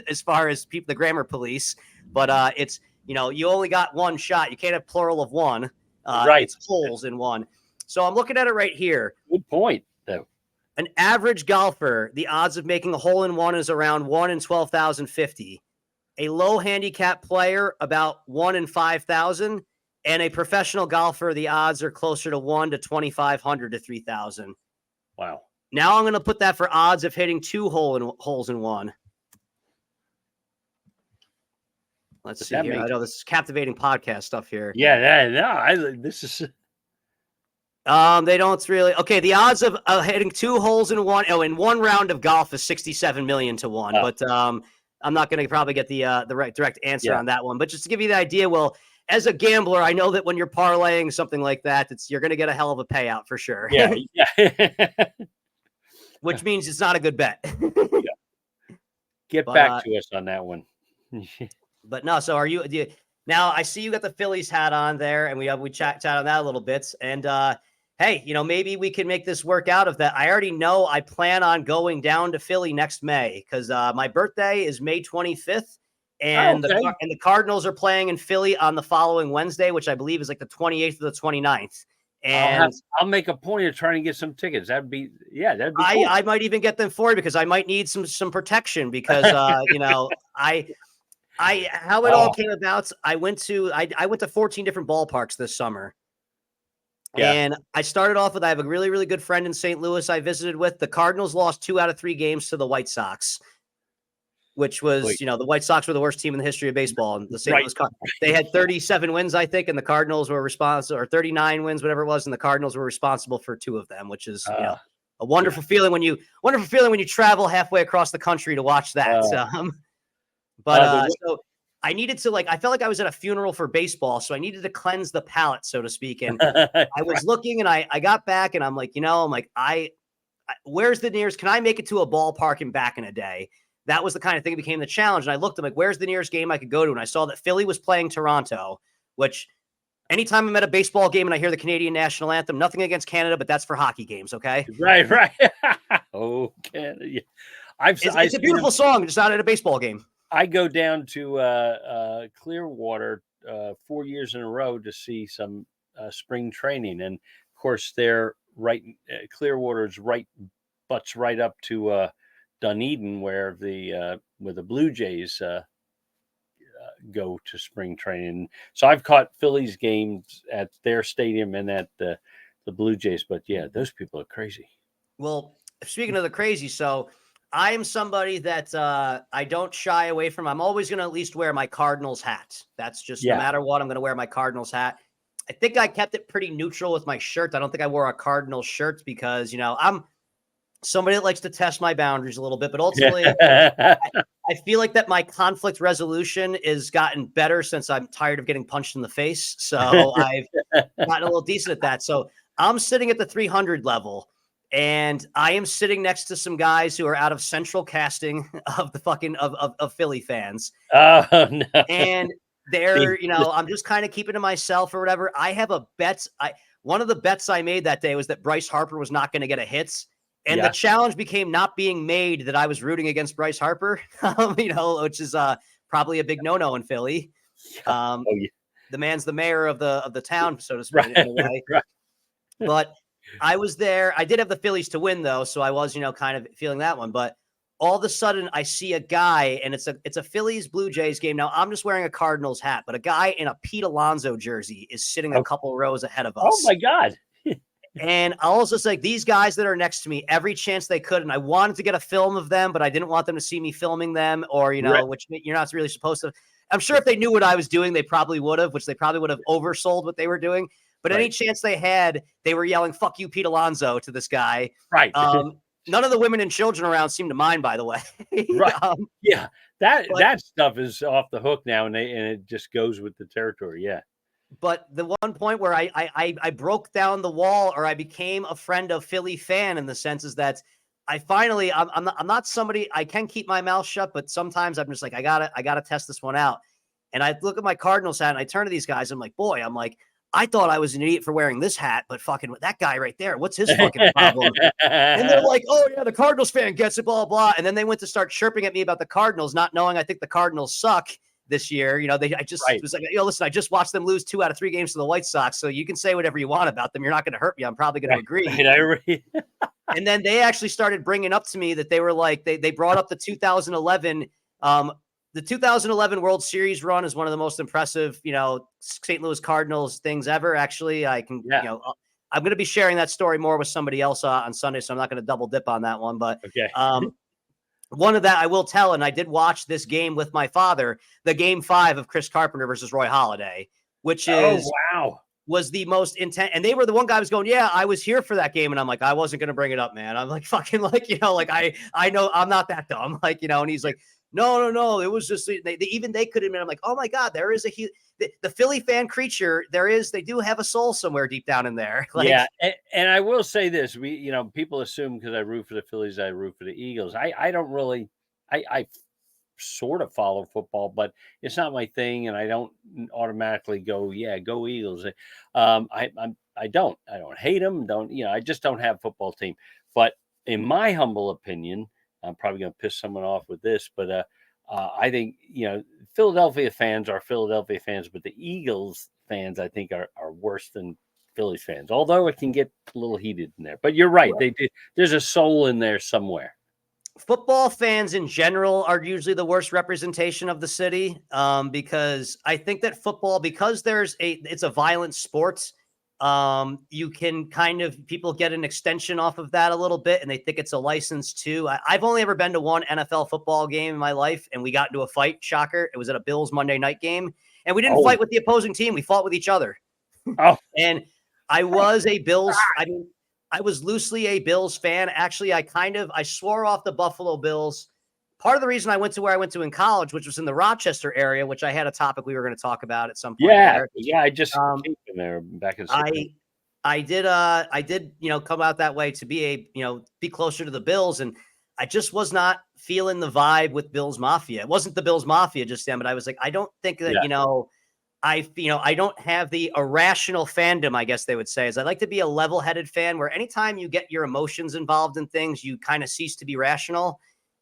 as far as the grammar police. But it's, you only got one shot. You can't have plural of one. Right. It's holes in one. So I'm looking at it right here. Good point, though. An average golfer, the odds of making a hole in one is around 1 in 12,050. A low handicap player, about 1 in 5,000. And a professional golfer, the odds are closer to 1 to 2,500 to 3,000. Wow. Now I'm going to put that for odds of hitting 2 holes in one. Let's see here. I know this is captivating podcast stuff here. Yeah, this is. They don't really. Okay, the odds of hitting 2 holes in one. Oh, in one round of golf is 67 million to 1. Oh. But I'm not going to probably get the right direct answer on that one. But just to give you the idea, well, as a gambler, I know that when you're parlaying something like that, you're going to get a hell of a payout for sure. Yeah. Which means it's not a good bet. Get back to us on that one. But no, so now I see you got the Phillies hat on there, and we chat on that a little bit. And hey, maybe we can make this work out of that. I already know I plan on going down to Philly next May because my birthday is May 25th. And the Cardinals are playing in Philly on the following Wednesday, which I believe is like the 28th or the 29th. And I'll make a point of trying to get some tickets. That'd be cool. I might even get them for you because I might need some protection because how it all came about. I went to 14 different ballparks this summer. Yeah. And I started off with, I have a really, really good friend in St. Louis I visited with. The Cardinals lost 2 out of 3 games to the White Sox, which was, the White Sox were the worst team in the history of baseball. And the St. Louis they had 37 wins, I think, and the Cardinals were responsible, or 39 wins, whatever it was, and the Cardinals were responsible for 2 of them, which is a wonderful feeling when you travel halfway across the country to watch that. So I needed to I felt like I was at a funeral for baseball, so I needed to cleanse the palate, so to speak. And I was looking, and I got back, and I'm like, where's the nearest? Can I make it to a ballpark and back in a day? That was the kind of thing that became the challenge. And I looked, I'm like, where's the nearest game I could go to? And I saw that Philly was playing Toronto, which anytime I'm at a baseball game and I hear the Canadian national anthem, nothing against Canada, but that's for hockey games, okay? Right. Oh, Canada. It's a beautiful song, just not at a baseball game. I go down to Clearwater 4 years in a row to see some spring training. And, of course, they're right. Clearwater's butts right up to Dunedin, where the Blue Jays go to spring training. So I've caught Phillies games at their stadium and at the Blue Jays. But yeah, those people are crazy. Well, speaking of the crazy, so I am somebody that I don't shy away from. I'm always going to at least wear my Cardinals hat. That's just no matter what, I'm going to wear my Cardinals hat. I think I kept it pretty neutral with my shirt. I don't think I wore a Cardinals shirt because, I'm somebody that likes to test my boundaries a little bit, but ultimately I feel like that my conflict resolution has gotten better since I'm tired of getting punched in the face. So I've gotten a little decent at that. So I'm sitting at the 300 level, and I am sitting next to some guys who are out of central casting of the fucking of Philly fans. Oh no. And they're, I'm just kind of keeping to myself or whatever. I have a bet. One of the bets I made that day was that Bryce Harper was not going to get a hit. And the challenge became not being made that I was rooting against Bryce Harper, which is probably a big no-no in Philly. The man's the mayor of the town, so to speak, in a way. Right. But I was there. I did have the Phillies to win, though, so I was, kind of feeling that one. But all of a sudden, I see a guy, and it's a Phillies Blue Jays game. Now, I'm just wearing a Cardinals hat, but a guy in a Pete Alonso jersey is sitting a couple rows ahead of us. Oh, my God. And I was just like, these guys that are next to me, every chance they could. And I wanted to get a film of them, but I didn't want them to see me filming them or, which you're not really supposed to. I'm sure if they knew what I was doing, they probably would have, which they probably would have oversold what they were doing. But any chance they had, they were yelling, "Fuck you, Pete Alonso," to this guy. Right. None of the women and children around seem to mind, by the way. Right. That stuff is off the hook now, and it just goes with the territory. Yeah. But the one point where I broke down the wall, or I became a friend of Philly fan, in the sense is that I'm not somebody, I can keep my mouth shut, but sometimes I'm just like, I gotta test this one out. And I look at my Cardinals hat and I turn to these guys. I'm like, I thought I was an idiot for wearing this hat, but fucking that guy right there, what's his fucking problem? And they're like, oh, yeah, the Cardinals fan gets it, blah, blah. And then they went to start chirping at me about the Cardinals, not knowing I think the Cardinals suck this year. I just was like, listen, I just watched them lose 2 out of 3 games to the White Sox. So you can say whatever you want about them. You're not going to hurt me. I'm probably going to agree. And then they actually started bringing up to me that they were like, they brought up the 2011, the 2011 World Series run is one of the most impressive, St. Louis Cardinals things ever. Actually, I'm going to be sharing that story more with somebody else on Sunday, so I'm not going to double dip on that one. But one of that I will tell, and I did watch this game with my father, the Game 5 of Chris Carpenter versus Roy Halladay, which was the most intense. And they were the one guy was going, yeah, I was here for that game. And I'm like, I wasn't going to bring it up, man. I'm like, fucking like, I know I'm not that dumb. Like, and he's like, no. It was just, they could admit, I'm like, oh my God, there is the Philly fan creature. They do have a soul somewhere deep down in there. Like, yeah. And I will say this, people assume because I root for the Phillies, I root for the Eagles. I don't really, I sort of follow football, but it's not my thing, and I don't automatically go, yeah, go Eagles. I don't hate them. I just don't have a football team. But in my humble opinion, I'm probably going to piss someone off with this, but I think Philadelphia fans are Philadelphia fans, but the Eagles fans I think are worse than Phillies fans. Although it can get a little heated in there, but you're right. There's a soul in there somewhere. Football fans in general are usually the worst representation of the city, because I think that football, because it's a violent sport, you can people get an extension off of that a little bit, and they think it's a license too. I've only ever been to one NFL football game in my life, and we got into a fight. Shocker. It was at a Bills Monday night game, and we didn't fight with the opposing team. We fought with each other. And I was a Bills. I was loosely a Bills fan. Actually, I swore off the Buffalo Bills. Part of the reason I went to where I went to in college, which was in the Rochester area, which I had a topic we were going to talk about at some point. Yeah. I just came in there back in. I did, come out that way to be be closer to the Bills, and I just was not feeling the vibe with Bills Mafia. It wasn't the Bills Mafia just then, but I was like, I don't think that I don't have the irrational fandom, I guess they would say, is I like to be a level-headed fan where anytime you get your emotions involved in things, you kind of cease to be rational.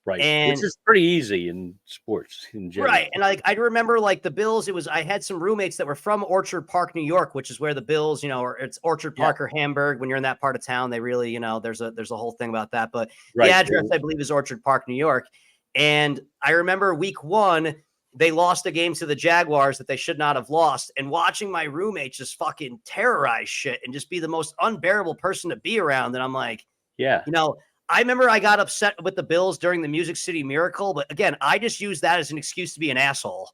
Right. Which is pretty easy in sports in general. Right. And I remember the Bills, I had some roommates that were from Orchard Park, New York, which is where the Bills, or it's Orchard Park or Hamburg. When you're in that part of town, they really, there's a whole thing about that. But the address, I believe, is Orchard Park, New York. And I remember week 1, they lost a game to the Jaguars that they should not have lost. And watching my roommates just fucking terrorize shit and just be the most unbearable person to be around. And I'm like, I remember I got upset with the Bills during the Music City Miracle. But again, I just used that as an excuse to be an asshole.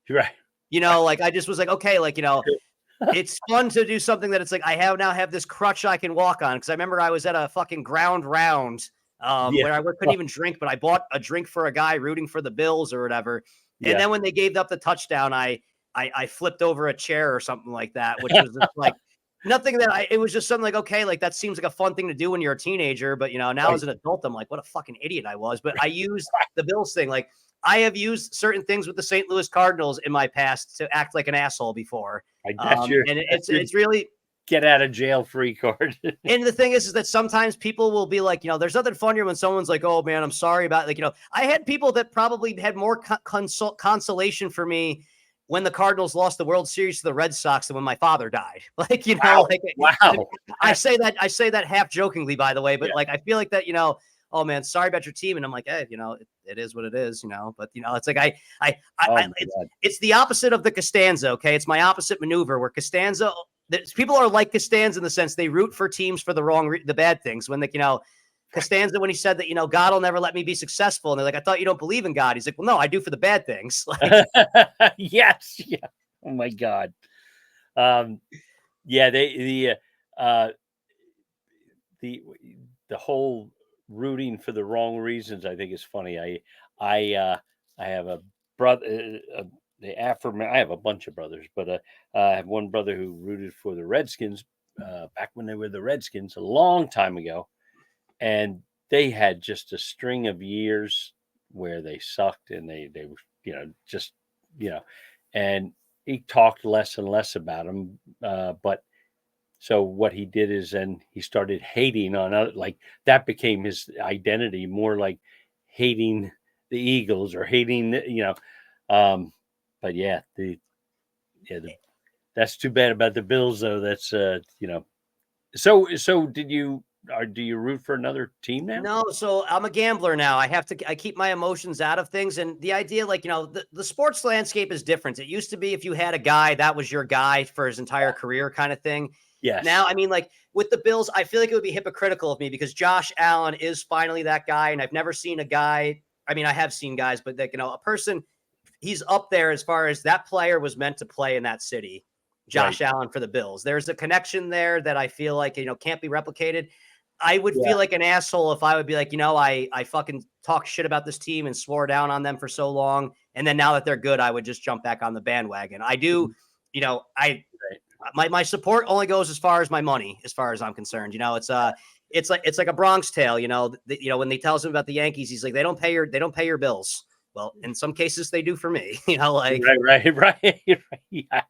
Right. I just was like, okay, it's fun to do something that it's like, I now have this crutch I can walk on. Cause I remember I was at a fucking ground round where I couldn't even drink, but I bought a drink for a guy rooting for the Bills or whatever. And then when they gave up the touchdown, I flipped over a chair or something like that, which was just like nothing it was just something like, okay, that seems like a fun thing to do when you're a teenager. But, now as an adult, I'm like, what a fucking idiot I was. But I used the Bills thing. I have used certain things with the St. Louis Cardinals in my past to act like an asshole before. And it's really get out of jail free card. And the thing is that sometimes people will be like, there's nothing funnier when someone's like, oh man, I'm sorry about I had people that probably had more consolation for me when the Cardinals lost the World Series to the Red Sox than when my father died. Wow. I say that half jokingly, by the way, but I feel like that, oh man, sorry about your team. And I'm like, hey, it is what it is, but it's like, it's the opposite of the Costanza. Okay. It's my opposite maneuver where Costanza, people are like Costanza in the sense they root for teams for the bad things. When Costanza, when he said that, God will never let me be successful. And they're like, I thought you don't believe in God. He's like, well, no, I do for the bad things. Yes. Yeah. Oh my God. The whole rooting for the wrong reasons, I think is funny. I have a brother, I have a bunch of brothers, but I have one brother who rooted for the Redskins back when they were the Redskins a long time ago. And they had just a string of years where they sucked and they and he talked less and less about him. But so what he did is then he started hating on other, like that became his identity, more like hating the Eagles or hating, but yeah, that's too bad about the Bills though. That's So do you root for another team now? No, so I'm a gambler now. I keep my emotions out of things. And the idea, like, the sports landscape is different. It used to be if you had a guy, that was your guy for his entire career kind of thing. Now, Yes. I mean, like with the Bills, I feel like it would be hypocritical of me because Josh Allen is finally that guy. And I've never seen a guy. I mean, I have seen guys, but like, a person, he's up there as far as that player was meant to play in that city. Right. Josh Allen for the Bills. There's a connection there that I feel like, can't be replicated. I would Yeah. feel like an asshole if I would be like, I fucking talk shit about this team and swore down on them for so long. And then now that they're good, I would just jump back on the bandwagon. I do, Right. my support only goes as far as my money, as far as I'm concerned. It's like a Bronx tale, when they tell us about the Yankees, he's like, they don't pay your bills. Well, in some cases they do for me, like right. Yeah.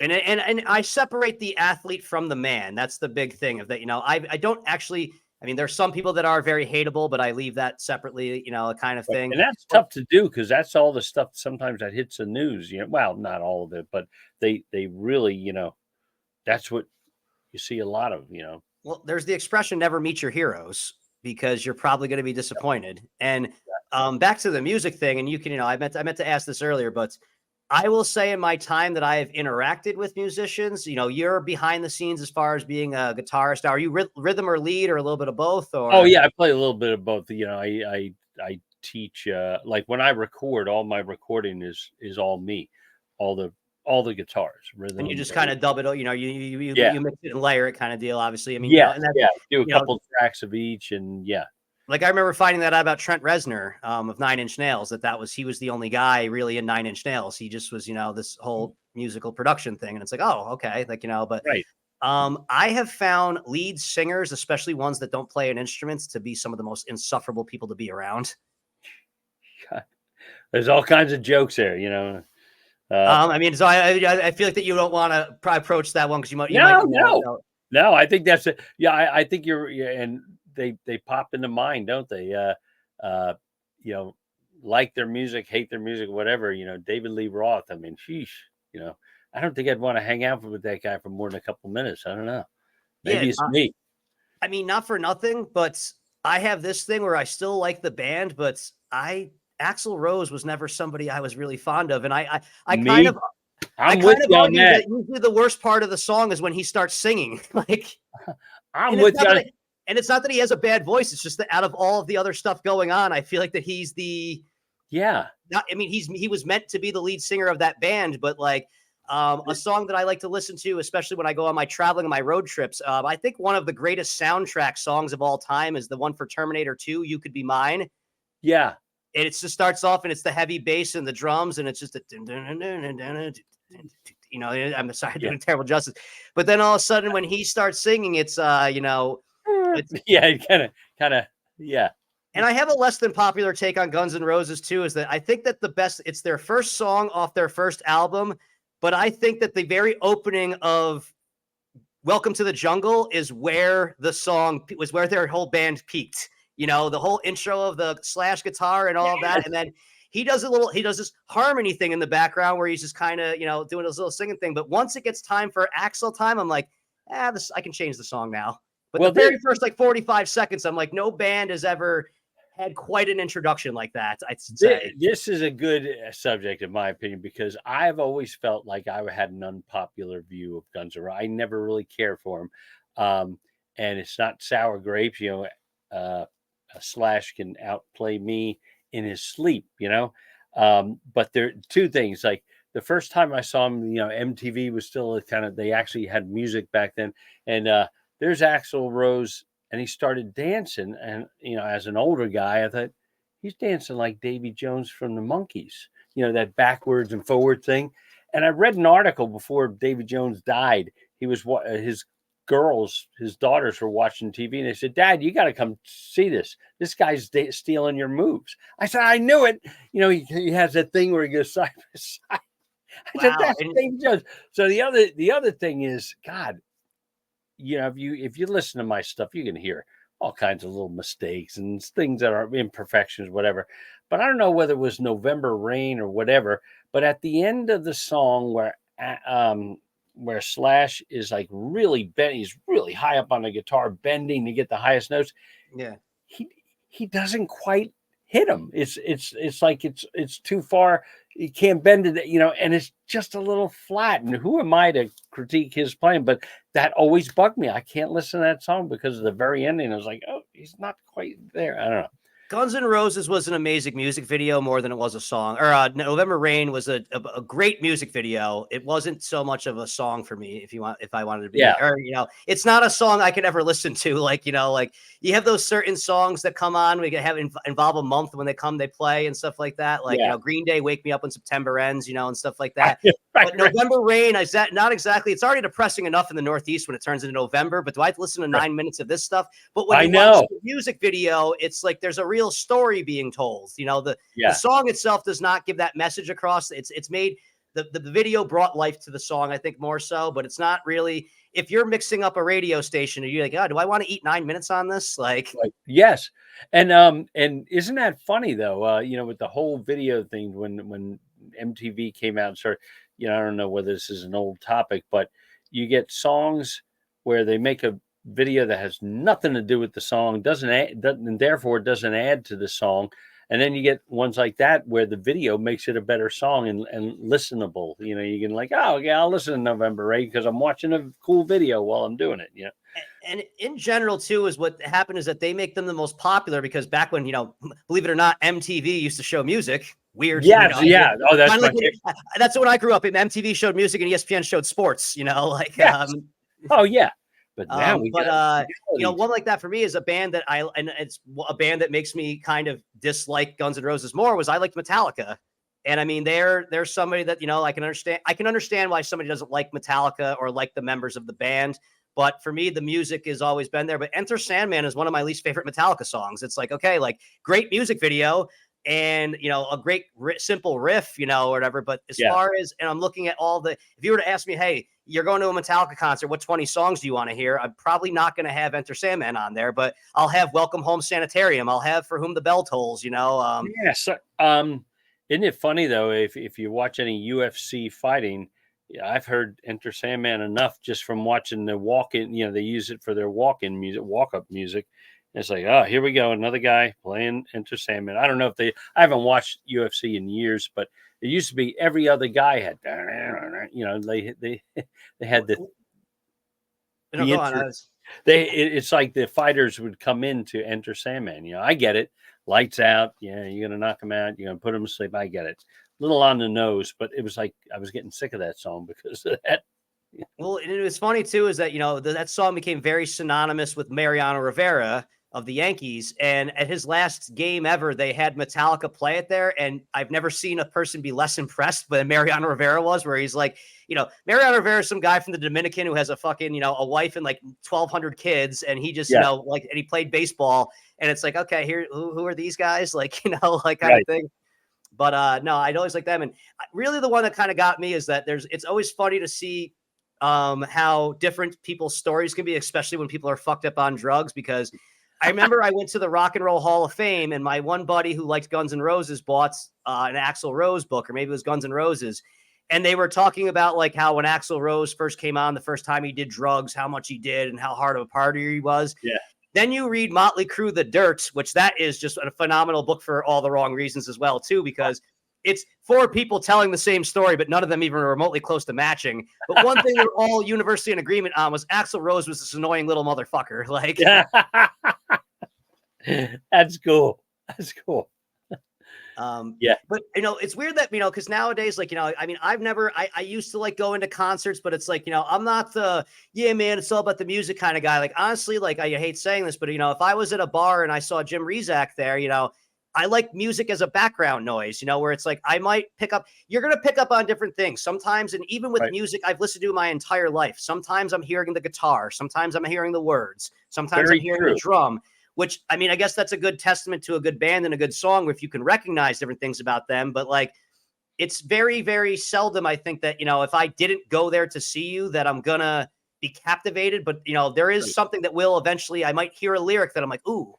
And I separate the athlete from the man. That's the big thing of that. I don't actually. I mean, there's some people that are very hateable, but I leave that separately. Kind of thing. And that's tough to do because that's all the stuff sometimes that hits the news. Well, not all of it, but they really, that's what you see a lot of. Well, there's the expression "never meet your heroes" because you're probably going to be disappointed. And back to the music thing, and you can, I meant to ask this earlier, but I will say in my time that I have interacted with musicians, you're behind the scenes as far as being a guitarist. Are you rhythm or lead or a little bit of both? Or Oh yeah, I play a little bit of both. I teach like when I record, all my recording is all me, all the guitars, and you rhythm. just kind of dub it, you Yeah, mix it and layer it kind of deal. Obviously, I mean, yeah, and that, yeah. Do a you know, couple tracks of each, and yeah, like I remember finding that out about Trent Reznor of Nine Inch Nails, he was the only guy really in Nine Inch Nails. He just was, this whole musical production thing. And it's like, oh, okay. Like, but right. I have found lead singers, especially ones that don't play an instrument, to be some of the most insufferable people to be around. There's all kinds of jokes there, I mean, so I feel like that you don't want to approach that one because you might. No. I think that's it. Yeah, I think and they pop into mind, don't they? Like their music, hate their music, whatever. David Lee Roth. I mean, sheesh. I don't think I'd want to hang out with that guy for more than a couple minutes. I don't know. Maybe it's me. I mean, not for nothing, but I have this thing where I still like the band, but Axl Rose was never somebody I was really fond of, and I kind of argue that usually the worst part of the song is when he starts singing. Like, I'm with you. And it's not that he has a bad voice; it's just that out of all of the other stuff going on, I feel like that he's the he was meant to be the lead singer of that band, but like. A song that I like to listen to, especially when I go on my traveling and my road trips. I think one of the greatest soundtrack songs of all time is the one for Terminator 2, You Could Be Mine. Yeah. And it just starts off and it's the heavy bass and the drums and it's just I'm sorry, doing terrible justice. But then all of a sudden when he starts singing, it's kind of, yeah. And I have a less than popular take on Guns N' Roses too, is that I think that it's their first song off their first album. But I think that the very opening of Welcome to the Jungle is where the song was, where their whole band peaked. The whole intro of the Slash guitar and all of that. And then he does this harmony thing in the background where he's just kind of, doing his little singing thing. But once it gets time for Axl time, I'm like, I can change the song now. But the very first 45 seconds, I'm like, no band has ever had quite an introduction like that. I'd say this is a good subject, in my opinion, because I've always felt like I had an unpopular view of Guns N' Roses. I never really cared for them, and it's not sour grapes. A Slash can outplay me in his sleep. But there are two things. Like the first time I saw him, MTV was still they actually had music back then, and there's Axl Rose. And he started dancing, and as an older guy, I thought he's dancing like Davy Jones from the Monkees, that backwards and forward thing. And I read an article before Davy Jones died. He was his daughters were watching TV, and they said, "Dad, you got to come see this. This guy's stealing your moves." I said, "I knew it." He has that thing where he goes side by side. I said, Wow. that's Davy Jones. So the other thing is, God, if you listen to my stuff, you can hear all kinds of little mistakes and things that are imperfections, whatever. But I don't know whether it was November Rain or whatever. But at the end of the song where Slash is like really bent, he's really high up on the guitar, bending to get the highest notes. Yeah. He he doesn't quite hit him. It's like it's too far. He can't bend it, and it's just a little flat. And who am I to critique his playing? But that always bugged me. I can't listen to that song because of the very ending. I was like, oh, he's not quite there. I don't know. Guns N' Roses was an amazing music video more than it was a song. Or November Rain was a great music video. It wasn't so much of a song for me. If I wanted to be, Yeah. or it's not a song I could ever listen to. Like like you have those certain songs that come on. We can have involve a month when they play and stuff like that. Like Green Day, Wake Me Up When September Ends, and stuff like that. But November Rain is that not exactly. It's already depressing enough in the Northeast when it turns into November. But do I have to listen to 9 minutes of this stuff? But when you watch the music video, it's like there's a real story being told. The song itself does not give that message across. It's made the video brought life to the song, I think, more so, but it's not really. If you're mixing up a radio station and you're like, oh, do I want to eat 9 minutes on this? Like, yes. And isn't that funny though? With the whole video thing when MTV came out and started, I don't know whether this is an old topic, but you get songs where they make a video that has nothing to do with the song, and therefore doesn't add to the song. And then you get ones like that where the video makes it a better song and listenable. You can like, oh yeah, I'll listen to November Rain because I'm watching a cool video while I'm doing it. And in general too, is what happened is that they make them the most popular because back when, believe it or not, MTV used to show music. Weird. Yes, yeah. Oh, that's that's when I grew up. MTV showed music and ESPN showed sports, Yes. Oh yeah. But now one like that for me is a band that and it's a band that makes me kind of dislike Guns N' Roses more was I liked Metallica. And I mean, they're somebody that, I can understand why somebody doesn't like Metallica or like the members of the band. But for me, the music has always been there. But Enter Sandman is one of my least favorite Metallica songs. It's like, okay, like great music video and, a great simple riff, or whatever. But as far as, and I'm looking at if you were to ask me, hey, you're going to a Metallica concert, what 20 songs do you want to hear? I'm probably not going to have Enter Sandman on there, but I'll have Welcome Home Sanitarium. I'll have For Whom the Bell Tolls, Yes. Isn't it funny though, if you watch any UFC fighting, I've heard Enter Sandman enough just from watching the walk-in, they use it for their walk-in music, walk-up music. It's like, oh, here we go, another guy playing Enter Sandman. I don't know I haven't watched UFC in years, but it used to be every other guy had, they had it's like the fighters would come in to Enter Sandman. I get it. Lights out. Yeah, you're going to knock them out. You're going to put them to sleep. I get it. A little on the nose, but it was like I was getting sick of that song because of that. Well, and it was funny too, is that, that song became very synonymous with Mariano Rivera of the Yankees. And at his last game ever, they had Metallica play it there. And I've never seen a person be less impressed than Mariano Rivera was, where he's like, Mariano Rivera is some guy from the Dominican who has a fucking, a wife and like 1,200 kids. And he just, and he played baseball. And it's like, okay, here, who are these guys? Like, like kind of thing. But no, I'd always like them. And really the one that kind of got me is that it's always funny to see how different people's stories can be, especially when people are fucked up on drugs. Because I remember I went to the Rock and Roll Hall of Fame, and my one buddy who liked Guns N' Roses bought an Axl Rose book, or maybe it was Guns N' Roses. And they were talking about like how when Axl Rose first came on, the first time he did drugs, how much he did and how hard of a partier he was. Yeah. Then you read Motley Crue, The Dirt, which that is just a phenomenal book for all the wrong reasons as well, too, because it's 4 people telling the same story, but none of them even remotely close to matching. But one thing they're all universally in agreement on was Axl Rose was this annoying little motherfucker. Like, that's cool. That's cool. Yeah, but it's weird that because nowadays, like, I mean, I used to like go into concerts, but it's like, I'm not the man, it's all about the music kind of guy. Like, honestly, like, I hate saying this, but if I was at a bar and I saw Jim Rezac there, I like music as a background noise, where it's like I might you're going to pick up on different things sometimes. And even with music I've listened to my entire life, sometimes I'm hearing the guitar, sometimes I'm hearing the words, sometimes I'm hearing the drum, which, I mean, I guess that's a good testament to a good band and a good song if you can recognize different things about them. But like, it's very, very seldom, I think, that, if I didn't go there to see you, that I'm gonna be captivated. But, there is something that will eventually, I might hear a lyric that I'm like, ooh,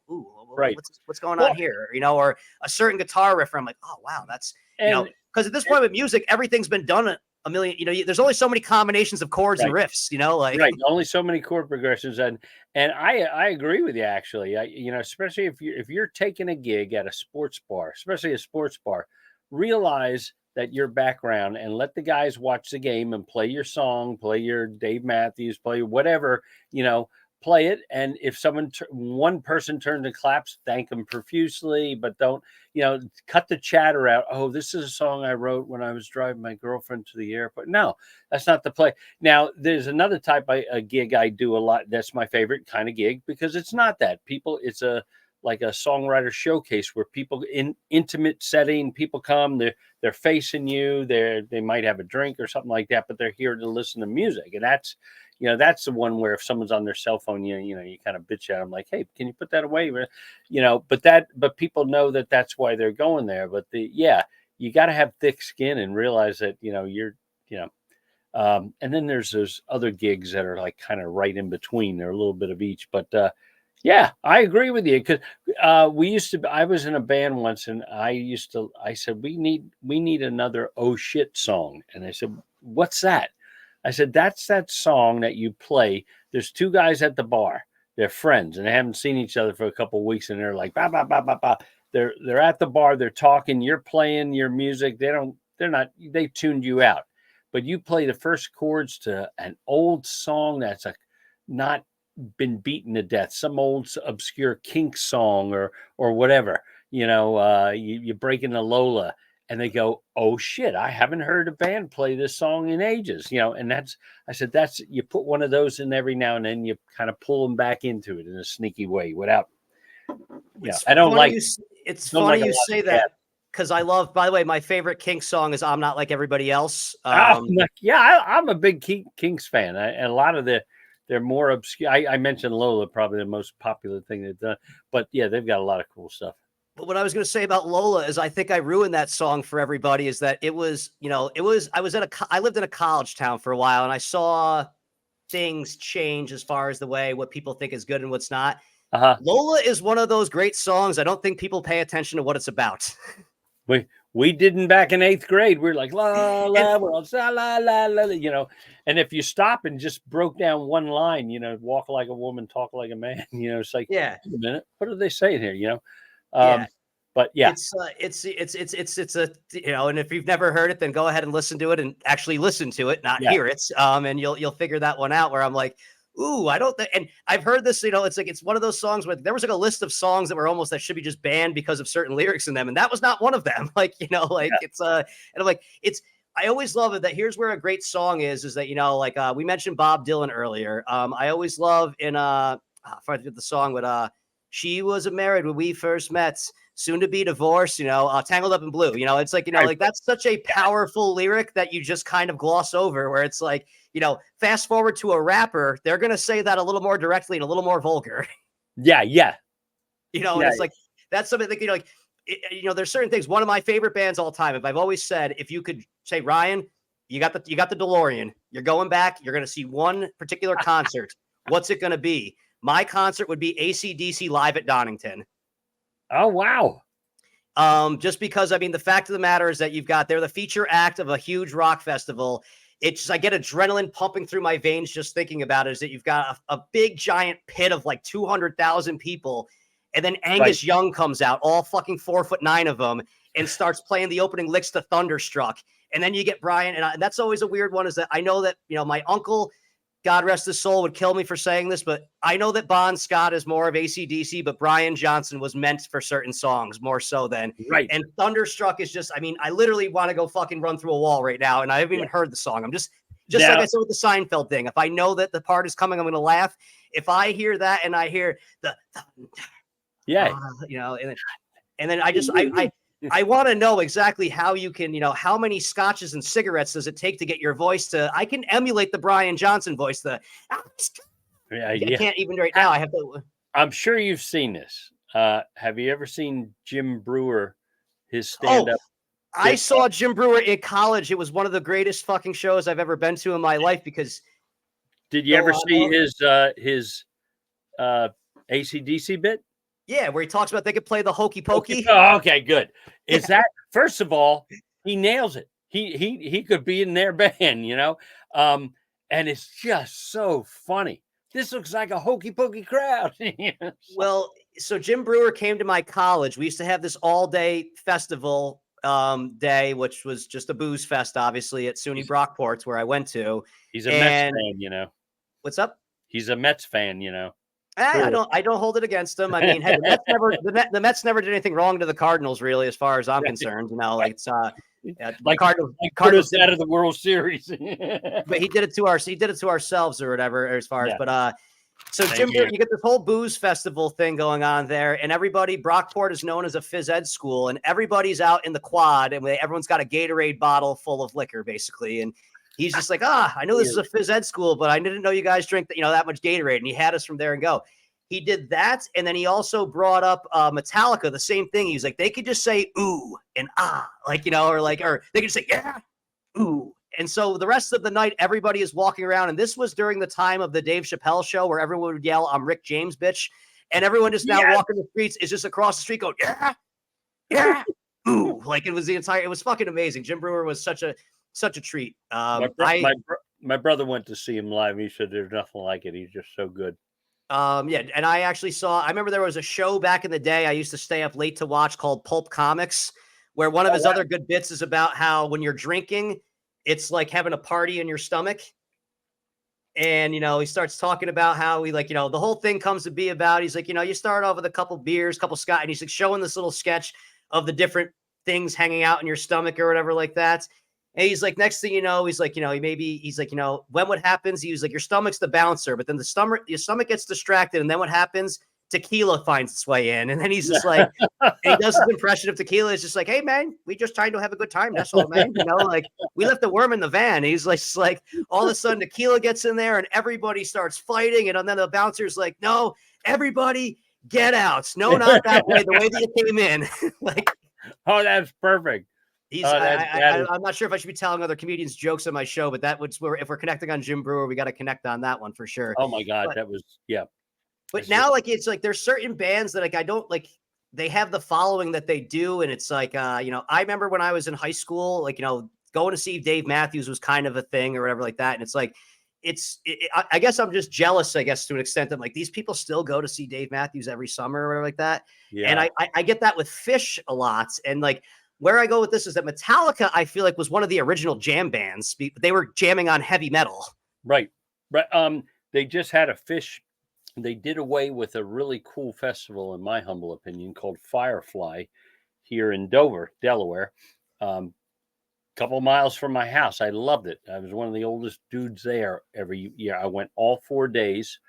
Right. what's going on here? Or a certain guitar riff, I'm like, oh, wow, that's, And because at this point with music, everything's been done a million, there's only so many combinations of chords and riffs, right, only so many chord progressions, and I agree with you actually. Especially if you're taking a gig at a sports bar, especially a sports bar, realize that your background and let the guys watch the game and play your song, play your Dave Matthews, play whatever, play it. And if one person turns and claps, thank them profusely, but don't, cut the chatter out. Oh, this is a song I wrote when I was driving my girlfriend to the airport. No, that's not the play. Now, there's another type of a gig I do a lot. That's my favorite kind of gig because it's not that people. It's like a songwriter showcase where people in intimate setting, people come, they're facing you, they might have a drink or something like that, but they're here to listen to music. And that's the one where if someone's on their cell phone, you kind of bitch at them like, hey, can you put that away? But people know that that's why they're going there. But you got to have thick skin and realize that, and then there's those other gigs that are like kind of right in between. They're a little bit of each, but yeah, I agree with you because I was in a band once, and I said we need another oh shit song, and they said, what's that? I said, that's that song that you play. There's two guys at the bar. They're friends, and they haven't seen each other for a couple of weeks, and they're like, bah, bah, bah, bah, bah. They're at the bar. They're talking. You're playing your music. They tuned you out, but you play the first chords to an old song that's not been beaten to death, some old obscure Kink song or whatever. You break into Lola. And they go, oh shit, I haven't heard a band play this song in ages, and I said, you put one of those in every now and then, you kind of pull them back into it in a sneaky way without, I don't like, it's funny you say that because I love, by the way, my favorite Kink song is I'm Not Like Everybody Else. I'm a big Kinks fan. And a lot of they're more obscure. I mentioned Lola, probably the most popular thing they've done, but yeah, they've got a lot of cool stuff. But what I was going to say about Lola is I think I ruined that song for everybody is that I lived in a college town for a while and I saw things change as far as what people think is good and what's not. Lola is one of those great songs. I don't think people pay attention to what it's about. We didn't back in 8th grade. We're like, la, la, we're all, la, la, la, la, and if you stop and just broke down one line, walk like a woman, talk like a man, it's like, yeah, wait a minute, what are they saying here? Yeah. But yeah, it's a, and if you've never heard it, then go ahead and listen to it and actually listen to it, not hear it. And you'll figure that one out where I'm like, ooh, I don't think, and I've heard this, it's like, it's one of those songs where there was like a list of songs that were almost, that should be just banned because of certain lyrics in them. And that was not one of them. It's, and I'm like, I always love it that here's where a great song is that, we mentioned Bob Dylan earlier. I always love if I forget the song with, she was married when we first met, soon to be divorced, tangled up in blue, it's like, like that's such a powerful lyric that you just kind of gloss over where it's like, fast forward to a rapper, they're going to say that a little more directly and a little more vulgar. Yeah. And it's like, that's something that, there's certain things. One of my favorite bands all time, if I've always said, if you could say, Ryan, you got the DeLorean, you're going back, you're going to see one particular concert. What's it going to be? My concert would be AC/DC live at Donington. Oh, wow. Just because, the fact of the matter is that they're the feature act of a huge rock festival. I get adrenaline pumping through my veins just thinking about it, is that you've got a big giant pit of like 200,000 people. And then Angus Young comes out, all fucking 4'9" of them, and starts playing the opening licks to Thunderstruck. And then you get Brian. And that's always a weird one, is that I know that, my uncle, God rest his soul, would kill me for saying this, but I know that Bon Scott is more of AC/DC, but Brian Johnson was meant for certain songs more so than. Right. And Thunderstruck is just, I literally want to go fucking run through a wall right now, and I haven't even heard the song. I'm just now, like I said with the Seinfeld thing. If I know that the part is coming, I'm going to laugh. If I hear that and I hear the and then I want to know exactly how you can, how many scotches and cigarettes does it take to get your voice to, I can emulate the Brian Johnson voice. I can't even right now. I have to. I'm sure you've seen this. Have you ever seen Jim Brewer, his stand-up? I saw Jim Brewer in college. It was one of the greatest fucking shows I've ever been to in my life because. Did you ever see his AC/DC bit? Yeah, where he talks about they could play the hokey pokey. Oh, okay, good. Is that first of all, he nails it. He could be in their band, and it's just so funny. This looks like a hokey pokey crowd. Well, so Jim Brewer came to my college. We used to have this all-day festival day, which was just a booze fest, obviously, at SUNY Brockport's where I went to. He's a Mets fan, What's up? He's a Mets fan, I don't hold it against them. I mean, hey, the Mets never did anything wrong to the Cardinals, really, as far as I'm concerned. Like it's Cardinals out of the World Series. But he did it to ourselves or whatever, as far as so Jim, you get this whole booze festival thing going on there, and Brockport is known as a phys ed school, and everybody's out in the quad, and everyone's got a Gatorade bottle full of liquor, basically, and he's just like, I know this is a phys ed school, but I didn't know you guys drink that much Gatorade. And he had us from there and go. He did that. And then he also brought up Metallica, the same thing. He was like, they could just say, ooh, and or they could say, yeah, ooh. And so the rest of the night, everybody is walking around. And this was during the time of the Dave Chappelle show where everyone would yell, I'm Rick James, bitch. And everyone just now walking the streets is just across the street going, yeah, ooh. Like it was fucking amazing. Jim Brewer was such a treat. My brother went to see him live. He said there's nothing like it. He's just so good. And I remember there was a show back in the day I used to stay up late to watch called Pulp Comics, where one of his other good bits is about how when you're drinking, it's like having a party in your stomach. And, he starts talking about how the whole thing comes to be about, he's like, you start off with a couple beers, couple scotch, and he's like showing this little sketch of the different things hanging out in your stomach or whatever like that. And he's like, next thing you know, he's like, when what happens, he was like, your stomach's the bouncer, but then your stomach gets distracted. And then what happens? Tequila finds its way in. And then he's just like, he does his impression of tequila. It's just like, hey man, we just trying to have a good time. That's all, man. Like we left the worm in the van. He's like, all of a sudden tequila gets in there and everybody starts fighting. And then the bouncer's like, no, everybody get out. No, not that way. The way that you came in. Oh, that's perfect. I'm not sure if I should be telling other comedians jokes on my show, but if we're connecting on Jim Brewer, we got to connect on that one for sure. Oh my God. But now it's like, there's certain bands that I don't like, they have the following that they do. And it's like, I remember when I was in high school, going to see Dave Matthews was kind of a thing or whatever like that. And it's like, I guess I'm just jealous, to an extent that like these people still go to see Dave Matthews every summer or whatever like that. Yeah. And I get that with Phish a lot. And like, where I go with this is that Metallica, I feel like, was one of the original jam bands. They were jamming on heavy metal. Right. They just had a Phish. They did away with a really cool festival, in my humble opinion, called Firefly here in Dover, Delaware. Couple miles from my house. I loved it. I was one of the oldest dudes there every year. I went all 4 days.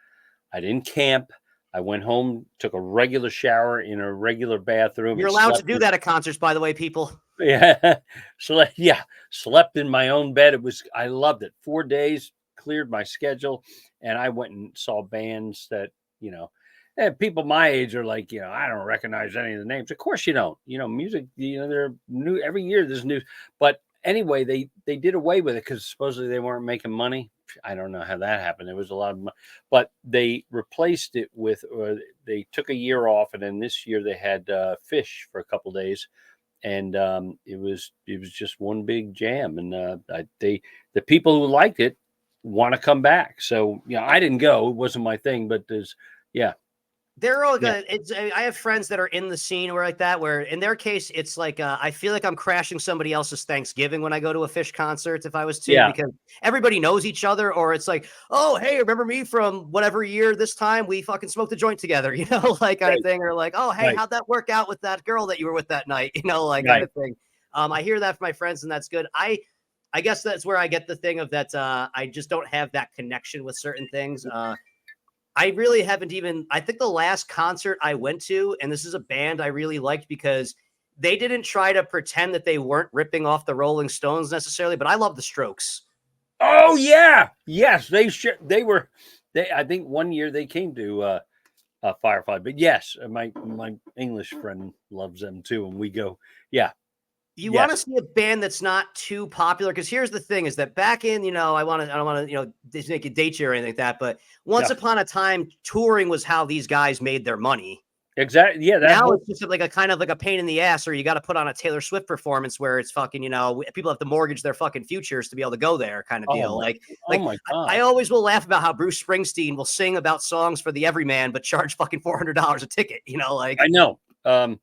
I didn't camp. I went home, took a regular shower in a regular bathroom. You're allowed to do that at concerts, by the way, people. Yeah. Slept in my own bed. I loved it. 4 days, cleared my schedule, and I went and saw bands that, people my age are like, I don't recognize any of the names. Of course you don't. Music, they're new every year. There's new. But anyway, they did away with it because supposedly they weren't making money. I don't know how that happened. It was a lot of money, but they replaced it with, they took a year off, and then this year they had Phish for a couple of days, and it was just one big jam. And the people who liked it want to come back. So I didn't go; it wasn't my thing. But they're all good. I have friends that are in the scene where like that, where in their case, it's like, I feel like I'm crashing somebody else's Thanksgiving when I go to a Phish concert, if I was to, because everybody knows each other, or it's like, oh, hey, remember me from whatever year this time we fucking smoked a joint together, like kind of thing. Or like, oh, hey, how'd that work out with that girl that you were with that night? Kind of thing. I hear that from my friends, and that's good. I guess that's where I get the thing of that. I just don't have that connection with certain things. I really haven't I think the last concert I went to, and this is a band I really liked because they didn't try to pretend that they weren't ripping off the Rolling Stones necessarily, but I love the Strokes. Oh yeah. Yes. They were, I think one year they came to Firefly, but yes, my English friend loves them too. And we go, You want to see a band that's not too popular, because here's the thing: is that back in, I don't want to, make a date you or anything like that, but once upon a time, touring was how these guys made their money. Exactly. Yeah. Now it's just like a kind of like a pain in the ass, or you got to put on a Taylor Swift performance where it's fucking, people have to mortgage their fucking futures to be able to go there, kind of deal. Oh my God. I always will laugh about how Bruce Springsteen will sing about songs for the everyman, but charge fucking $400 a ticket. I know. And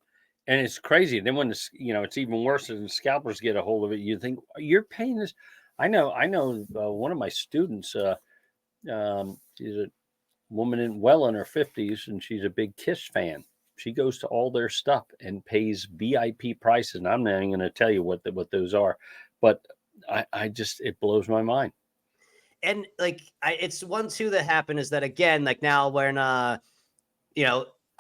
it's crazy. Then when it's even worse than scalpers get a hold of it. You think you're paying this. I know. One of my students, she's a woman well in her 50s, and she's a big Kiss fan. She goes to all their stuff and pays VIP prices. And I'm not even going to tell you what those are, but I just, it blows my mind. And it's one too that happened is that, again, like now when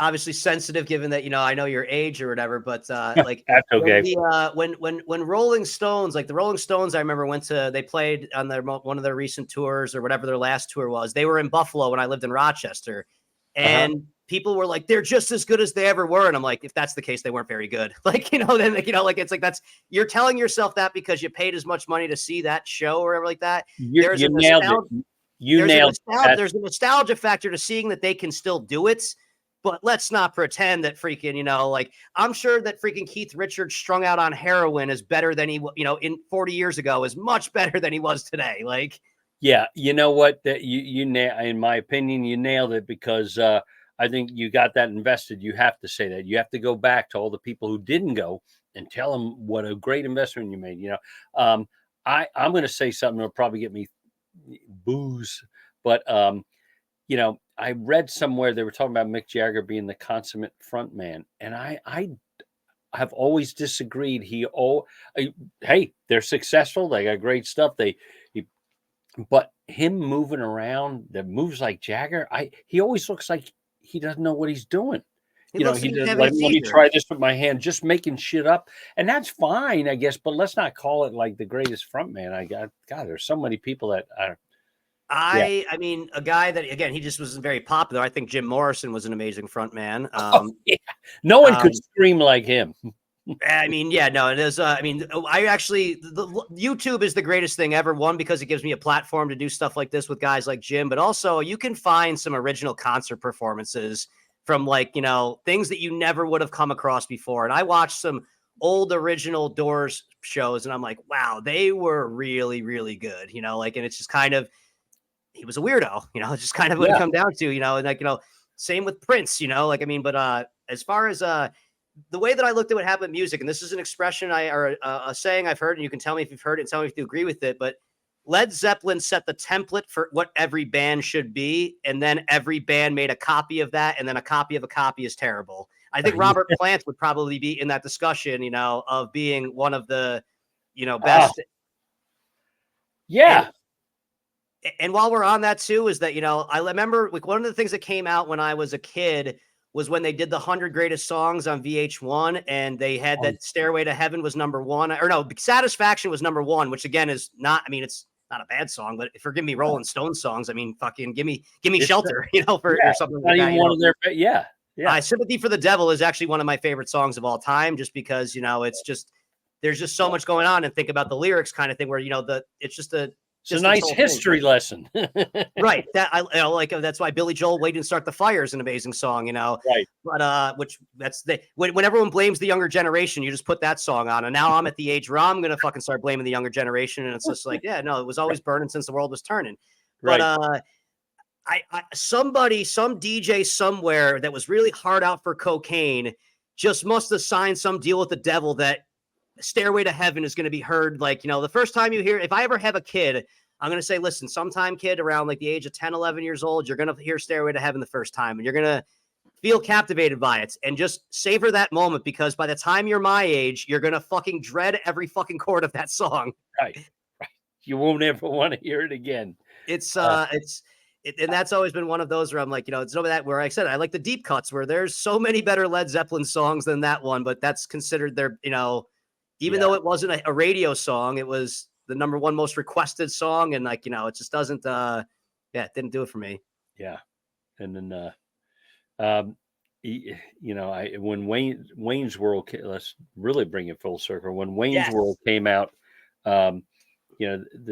obviously sensitive given that, I know your age or whatever, but like that's okay. When Rolling Stones, like the Rolling Stones, I remember they played on one of their recent tours or whatever their last tour was. They were in Buffalo when I lived in Rochester, and people were like, they're just as good as they ever were. And I'm like, if that's the case, they weren't very good. Then it's like, you're telling yourself that because you paid as much money to see that show or whatever like that. You nailed it. There's a nostalgia factor to seeing that they can still do it. But let's not pretend that freaking, I'm sure that freaking Keith Richards strung out on heroin is better than he, in 40 years ago is much better than he was today. Yeah, you know what? That you in my opinion, you nailed it, because I think you got that invested. You have to say that. You have to go back to all the people who didn't go and tell them what a great investment you made. I'm going to say something that'll probably get me booze, but I read somewhere they were talking about Mick Jagger being the consummate front man, and I have always disagreed. Hey, they're successful. They got great stuff. But him moving around that moves like Jagger, he always looks like he doesn't know what he's doing. He does like, let me try this with my hand, just making shit up, and that's fine, I guess. But let's not call it like the greatest front man. God, there's so many people that are. I mean, a guy that, again, he just wasn't very popular. I think Jim Morrison was an amazing front man. No one could scream like him. I mean, yeah, no, it is. YouTube is the greatest thing ever. One, because it gives me a platform to do stuff like this with guys like Jim, but also you can find some original concert performances from things that you never would have come across before. And I watched some old original Doors shows, and I'm like, wow, they were really, really good. And it's just kind of, he was a weirdo, it's just kind of what it come down to, and same with Prince, but as far as the way that I looked at what happened with music, and this is an expression or a saying I've heard, and you can tell me if you've heard it and tell me if you agree with it, but Led Zeppelin set the template for what every band should be, and then every band made a copy of that, and then a copy of a copy is terrible. I think Robert Plant would probably be in that discussion, of being one of the, best. Yeah. And while we're on that too, is that, I remember one of the things that came out when I was a kid was when they did the 100 greatest songs on VH1, and they had that Stairway to Heaven was number one, or no, Satisfaction was number one, which again is not, it's not a bad song, but forgive me, Rolling Stones songs. I mean, fucking give me Shelter, or something like that. One of their, yeah. Sympathy for the Devil is actually one of my favorite songs of all time, just because, it's just, there's just so much going on, and think about the lyrics kind of thing where, it's just it's a nice history lesson. Right. That that's why Billy Joel Wait and Start the Fire is an amazing song, Right. But when everyone blames the younger generation, you just put that song on. And now I'm at the age where I'm gonna fucking start blaming the younger generation. And it's just like, yeah, no, it was always burning since the world was turning. But some DJ somewhere that was really hard out for cocaine just must have signed some deal with the devil that Stairway to Heaven is going to be heard. The first time you hear, if I ever have a kid, I'm going to say, listen, sometime kid around the age of 10, 11 years old, you're going to hear Stairway to Heaven the first time, and you're going to feel captivated by it, and just savor that moment, because by the time you're my age, you're going to fucking dread every fucking chord of that song. Right. You won't ever want to hear it again. And that's always been one of those where I'm like, it's over that where I said, I like the deep cuts where there's so many better Led Zeppelin songs than that one, but that's considered their, even though it wasn't a radio song, it was the number one most requested song. And it just doesn't, it didn't do it for me. Yeah. And then, when Wayne's World, let's really bring it full circle. When Wayne's Yes. World came out, the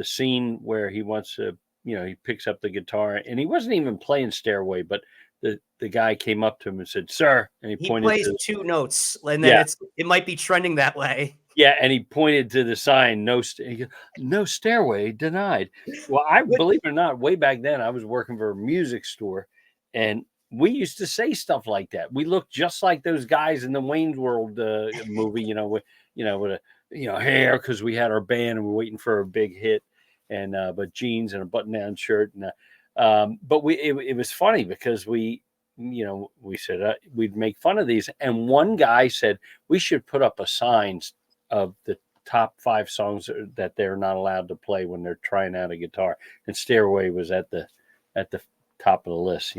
scene where he wants to, he picks up the guitar and he wasn't even playing Stairway, but the guy came up to him and said, "Sir," and he He pointed plays to, 2 notes, and then yeah, it might be trending that way. yeah, and he pointed to the sign, he goes, "No stairway denied." Well, I Which believe it or not, way back then, I was working for a music store, and we used to say stuff like that. We looked just like those guys in the Wayne's World movie, with a hair, because we had our band and we're waiting for a big hit, and but jeans and a button-down shirt, and but it was funny because we said we'd make fun of these, and one guy said we should put up a sign of the top 5 songs that they're not allowed to play when they're trying out a guitar, and Stairway was at the top of the list.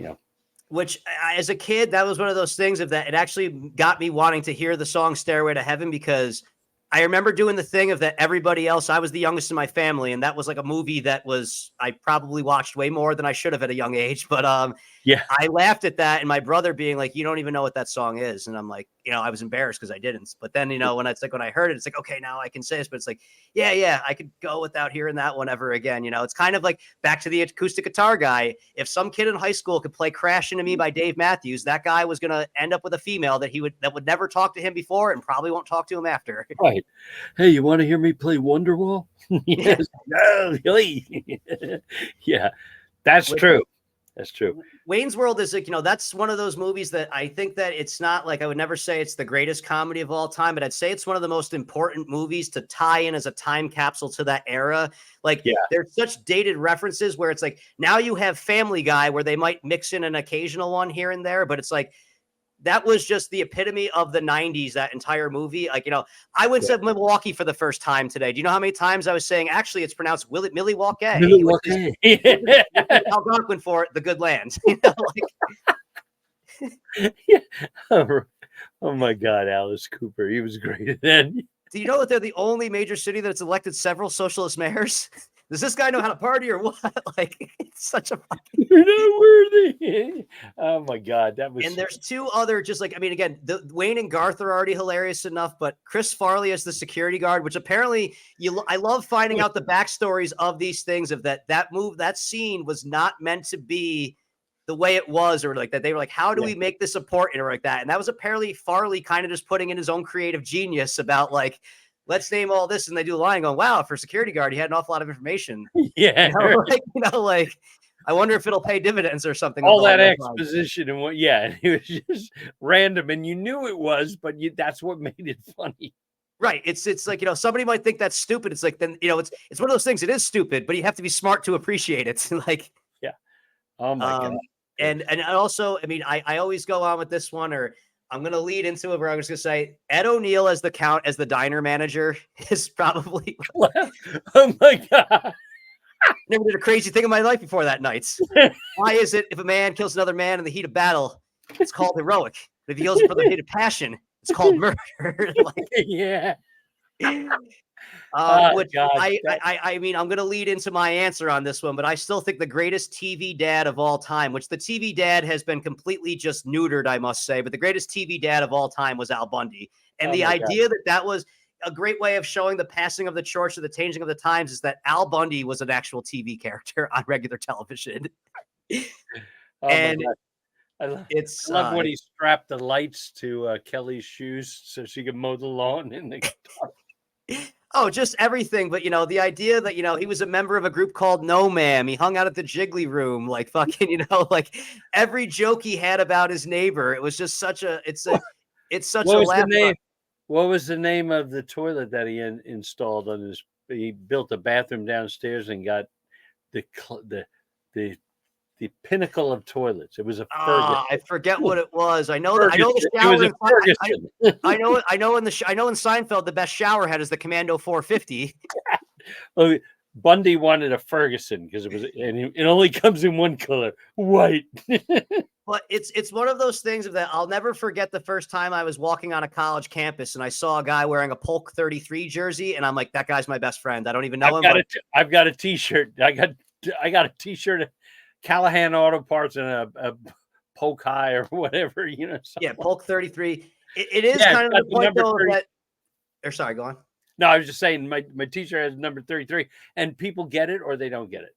Which as a kid, that was one of those things of that it actually got me wanting to hear the song Stairway to Heaven, because I remember doing the thing of that everybody else, I was the youngest in my family, and that was like a movie that I probably watched way more than I should have at a young age. But Yeah, I laughed at that, and my brother being like, "You don't even know what that song is," and I'm like, I was embarrassed because I didn't. But then, when I heard it, it's like, okay, now I can say this. But it's like, yeah, I could go without hearing that one ever again. It's kind of like back to the acoustic guitar guy. If some kid in high school could play "Crash Into Me" by Dave Matthews, that guy was gonna end up with a female that would never talk to him before and probably won't talk to him after. right. Hey, you want to hear me play Wonderwall? Yes. No, really. Yeah, that's true. That's true. Wayne's World is like, that's one of those movies that I think that it's not like, I would never say it's the greatest comedy of all time, but I'd say it's one of the most important movies to tie in as a time capsule to that era. Like, Yeah, there's such dated references where it's like, now you have Family Guy where they might mix in an occasional one here and there, but it's like, that was just the epitome of the 90s, that entire movie. Like, I went yeah. to Milwaukee for the first time today. Do you know how many times I was saying, actually, it's pronounced Milwaukee, which is Milwaukee. Algonquin for the good land. Yeah. Oh my God, Alice Cooper. He was great then. Do you know that they're the only major city that's elected several socialist mayors? Does this guy know how to party or what? Like, it's such a fucking. You're not worthy. Oh my God, that was. And there's 2 other, just like, I mean, again, Wayne and Garth are already hilarious enough, but Chris Farley as the security guard, which apparently I love finding out the backstories of these things, of that scene was not meant to be the way it was, or like that. They were like, how do we make this important, or like that? And that was apparently Farley kind of just putting in his own creative genius about like, let's name all this. And they do a line going, wow, for security guard, he had an awful lot of information. Yeah, Like, I wonder if it'll pay dividends or something. all that exposition and it was just random, and you knew it was, but that's what made it funny. Right. It's like, somebody might think that's stupid. It's like, then, it's one of those things. It is stupid, but you have to be smart to appreciate it. Like, Yeah. Oh my God. And also, I mean, I always go on with this one, or I'm going to lead into it where I'm just going to say Ed O'Neill as the diner manager is probably. Oh my God. Never did a crazy thing in my life before that night. Why is it if a man kills another man in the heat of battle, it's called heroic? But if he kills him for the heat of passion, it's called murder. Like, Yeah. Which God, I mean, I'm going to lead into my answer on this one, but I still think the greatest TV dad of all time, which the TV dad has been completely just neutered, I must say, but the greatest TV dad of all time was Al Bundy. And the idea that was a great way of showing the passing of the torch or the changing of the times is that Al Bundy was an actual TV character on regular television. And I love when he strapped the lights to Kelly's shoes so she could mow the lawn in the car. Oh, just everything. But, the idea that, he was a member of a group called No Ma'am. He hung out at the Jiggly Room, like fucking, like every joke he had about his neighbor. It was just such a laugh. What was the name of the toilet that he installed on his? He built a bathroom downstairs and got the pinnacle of toilets. It was a Ferguson. I forget what it was. I know the shower. It was a Ferguson. I know in Seinfeld the best shower head is the Commando 450. Oh, Bundy wanted a Ferguson because it only comes in one color, white. But it's one of those things that I'll never forget. The first time I was walking on a college campus and I saw a guy wearing a Polk 33 jersey, and I'm like, that guy's my best friend. I don't even know him. I've got a T-shirt. I got a T-shirt, Callahan Auto Parts, and a Polk High or whatever, Yeah, Polk 33. It is Yeah, kind of got the the point number though 30. that. Or sorry, go on. No, I was just saying my teacher has number 33, and people get it or they don't get it.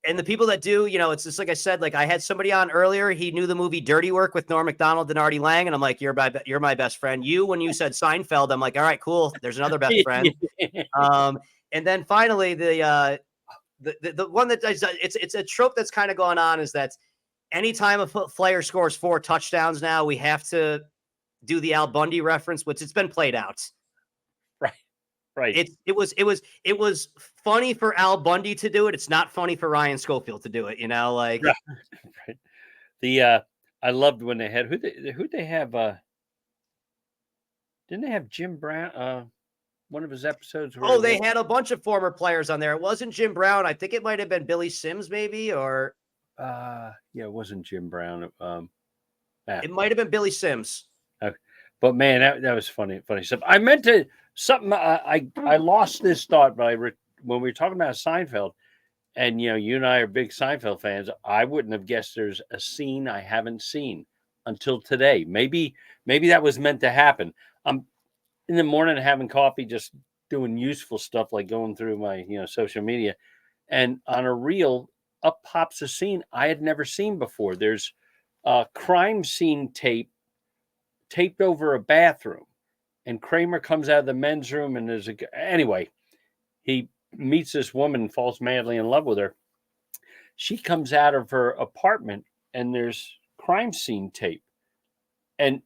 And the people that do, it's just like I said, like I had somebody on earlier. He knew the movie Dirty Work with Norm Macdonald and Artie Lang, and I'm like, you're my best friend. When you said Seinfeld, I'm like, all right, cool. There's another best friend. And then finally the one that it's a trope that's kind of going on is that anytime a player scores 4 touchdowns now, we have to do the Al Bundy reference, which it's been played out. Right. It was funny for Al Bundy to do it. It's not funny for Ryan Schofield to do it. Like right. The I loved when they had who they have. Didn't they have Jim Brown? One of his episodes. Where they had a bunch of former players on there. It wasn't Jim Brown. I think it might have been Billy Sims, maybe, or yeah, it wasn't Jim Brown. It might have been Billy Sims. Okay. But man, that was funny stuff. I meant to something. I lost this thought, but when we were talking about Seinfeld, and you and I are big Seinfeld fans. I wouldn't have guessed there's a scene I haven't seen until today. Maybe that was meant to happen. I'm in the morning having coffee, just doing useful stuff like going through my social media, and on a reel up pops a scene I had never seen before. There's a crime scene taped over a bathroom, and Kramer comes out of the men's room, and anyway, he meets this woman, falls madly in love with her. She comes out of her apartment, and there's crime scene tape, and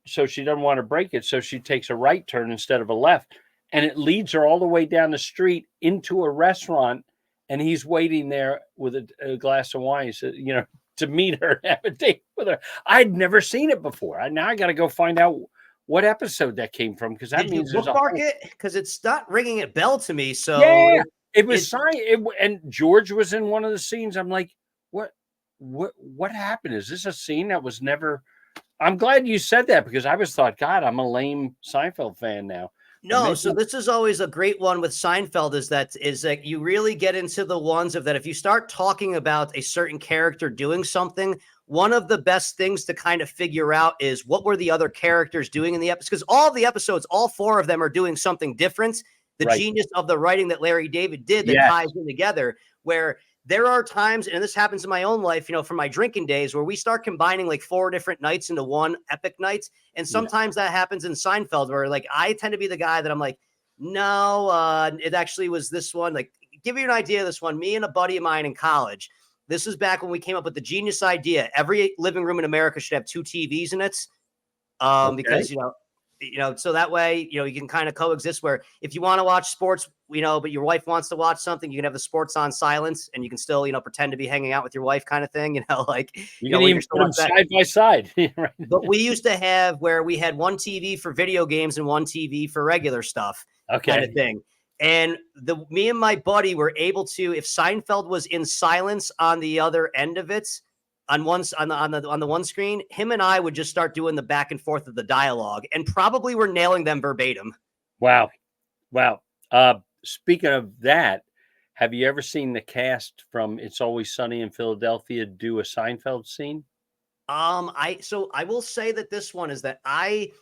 so she doesn't want to break it, so she takes a right turn instead of a left, and it leads her all the way down the street into a restaurant, and he's waiting there with a glass of wine. He said, to meet her and have a date with her. I'd never seen it before. Now I got to go find out what episode that came from, because that means there's bookmark it, because it's not ringing a bell to me. So yeah, it was and George was in one of the scenes. I'm like, what happened? Is this a scene that was never? I'm glad you said that, because I thought, God, I'm a lame Seinfeld fan now. No, so this is always a great one with Seinfeld is that you really get into the ones of that. If you start talking about a certain character doing something, one of the best things to kind of figure out is what were the other characters doing in the episode? Because all the episodes, all 4 of them are doing something different. The genius of the writing that Larry David did that ties them together, where there are times, and this happens in my own life, from my drinking days, where we start combining like 4 different nights into one epic night. And sometimes that happens in Seinfeld, where like I tend to be the guy that I'm like, no, it actually was this one. Like, give you an idea of this one. Me and a buddy of mine in college. This is back when we came up with the genius idea. Every living room in America should have 2 TVs in it. Because, so that way, you can kind of coexist where if you want to watch sports, but your wife wants to watch something, you can have the sports on silence and you can still, pretend to be hanging out with your wife kind of thing, like, you can even put them side by side. Right. But we used to have where we had one TV for video games and one TV for regular stuff kind of thing. And me and my buddy were able to, if Seinfeld was in silence on the other end of it, on the one screen, him and I would just start doing the back and forth of the dialogue, and probably we're nailing them verbatim. Wow. Speaking of that, have you ever seen the cast from It's Always Sunny in Philadelphia do a Seinfeld scene? I will say that this one is that I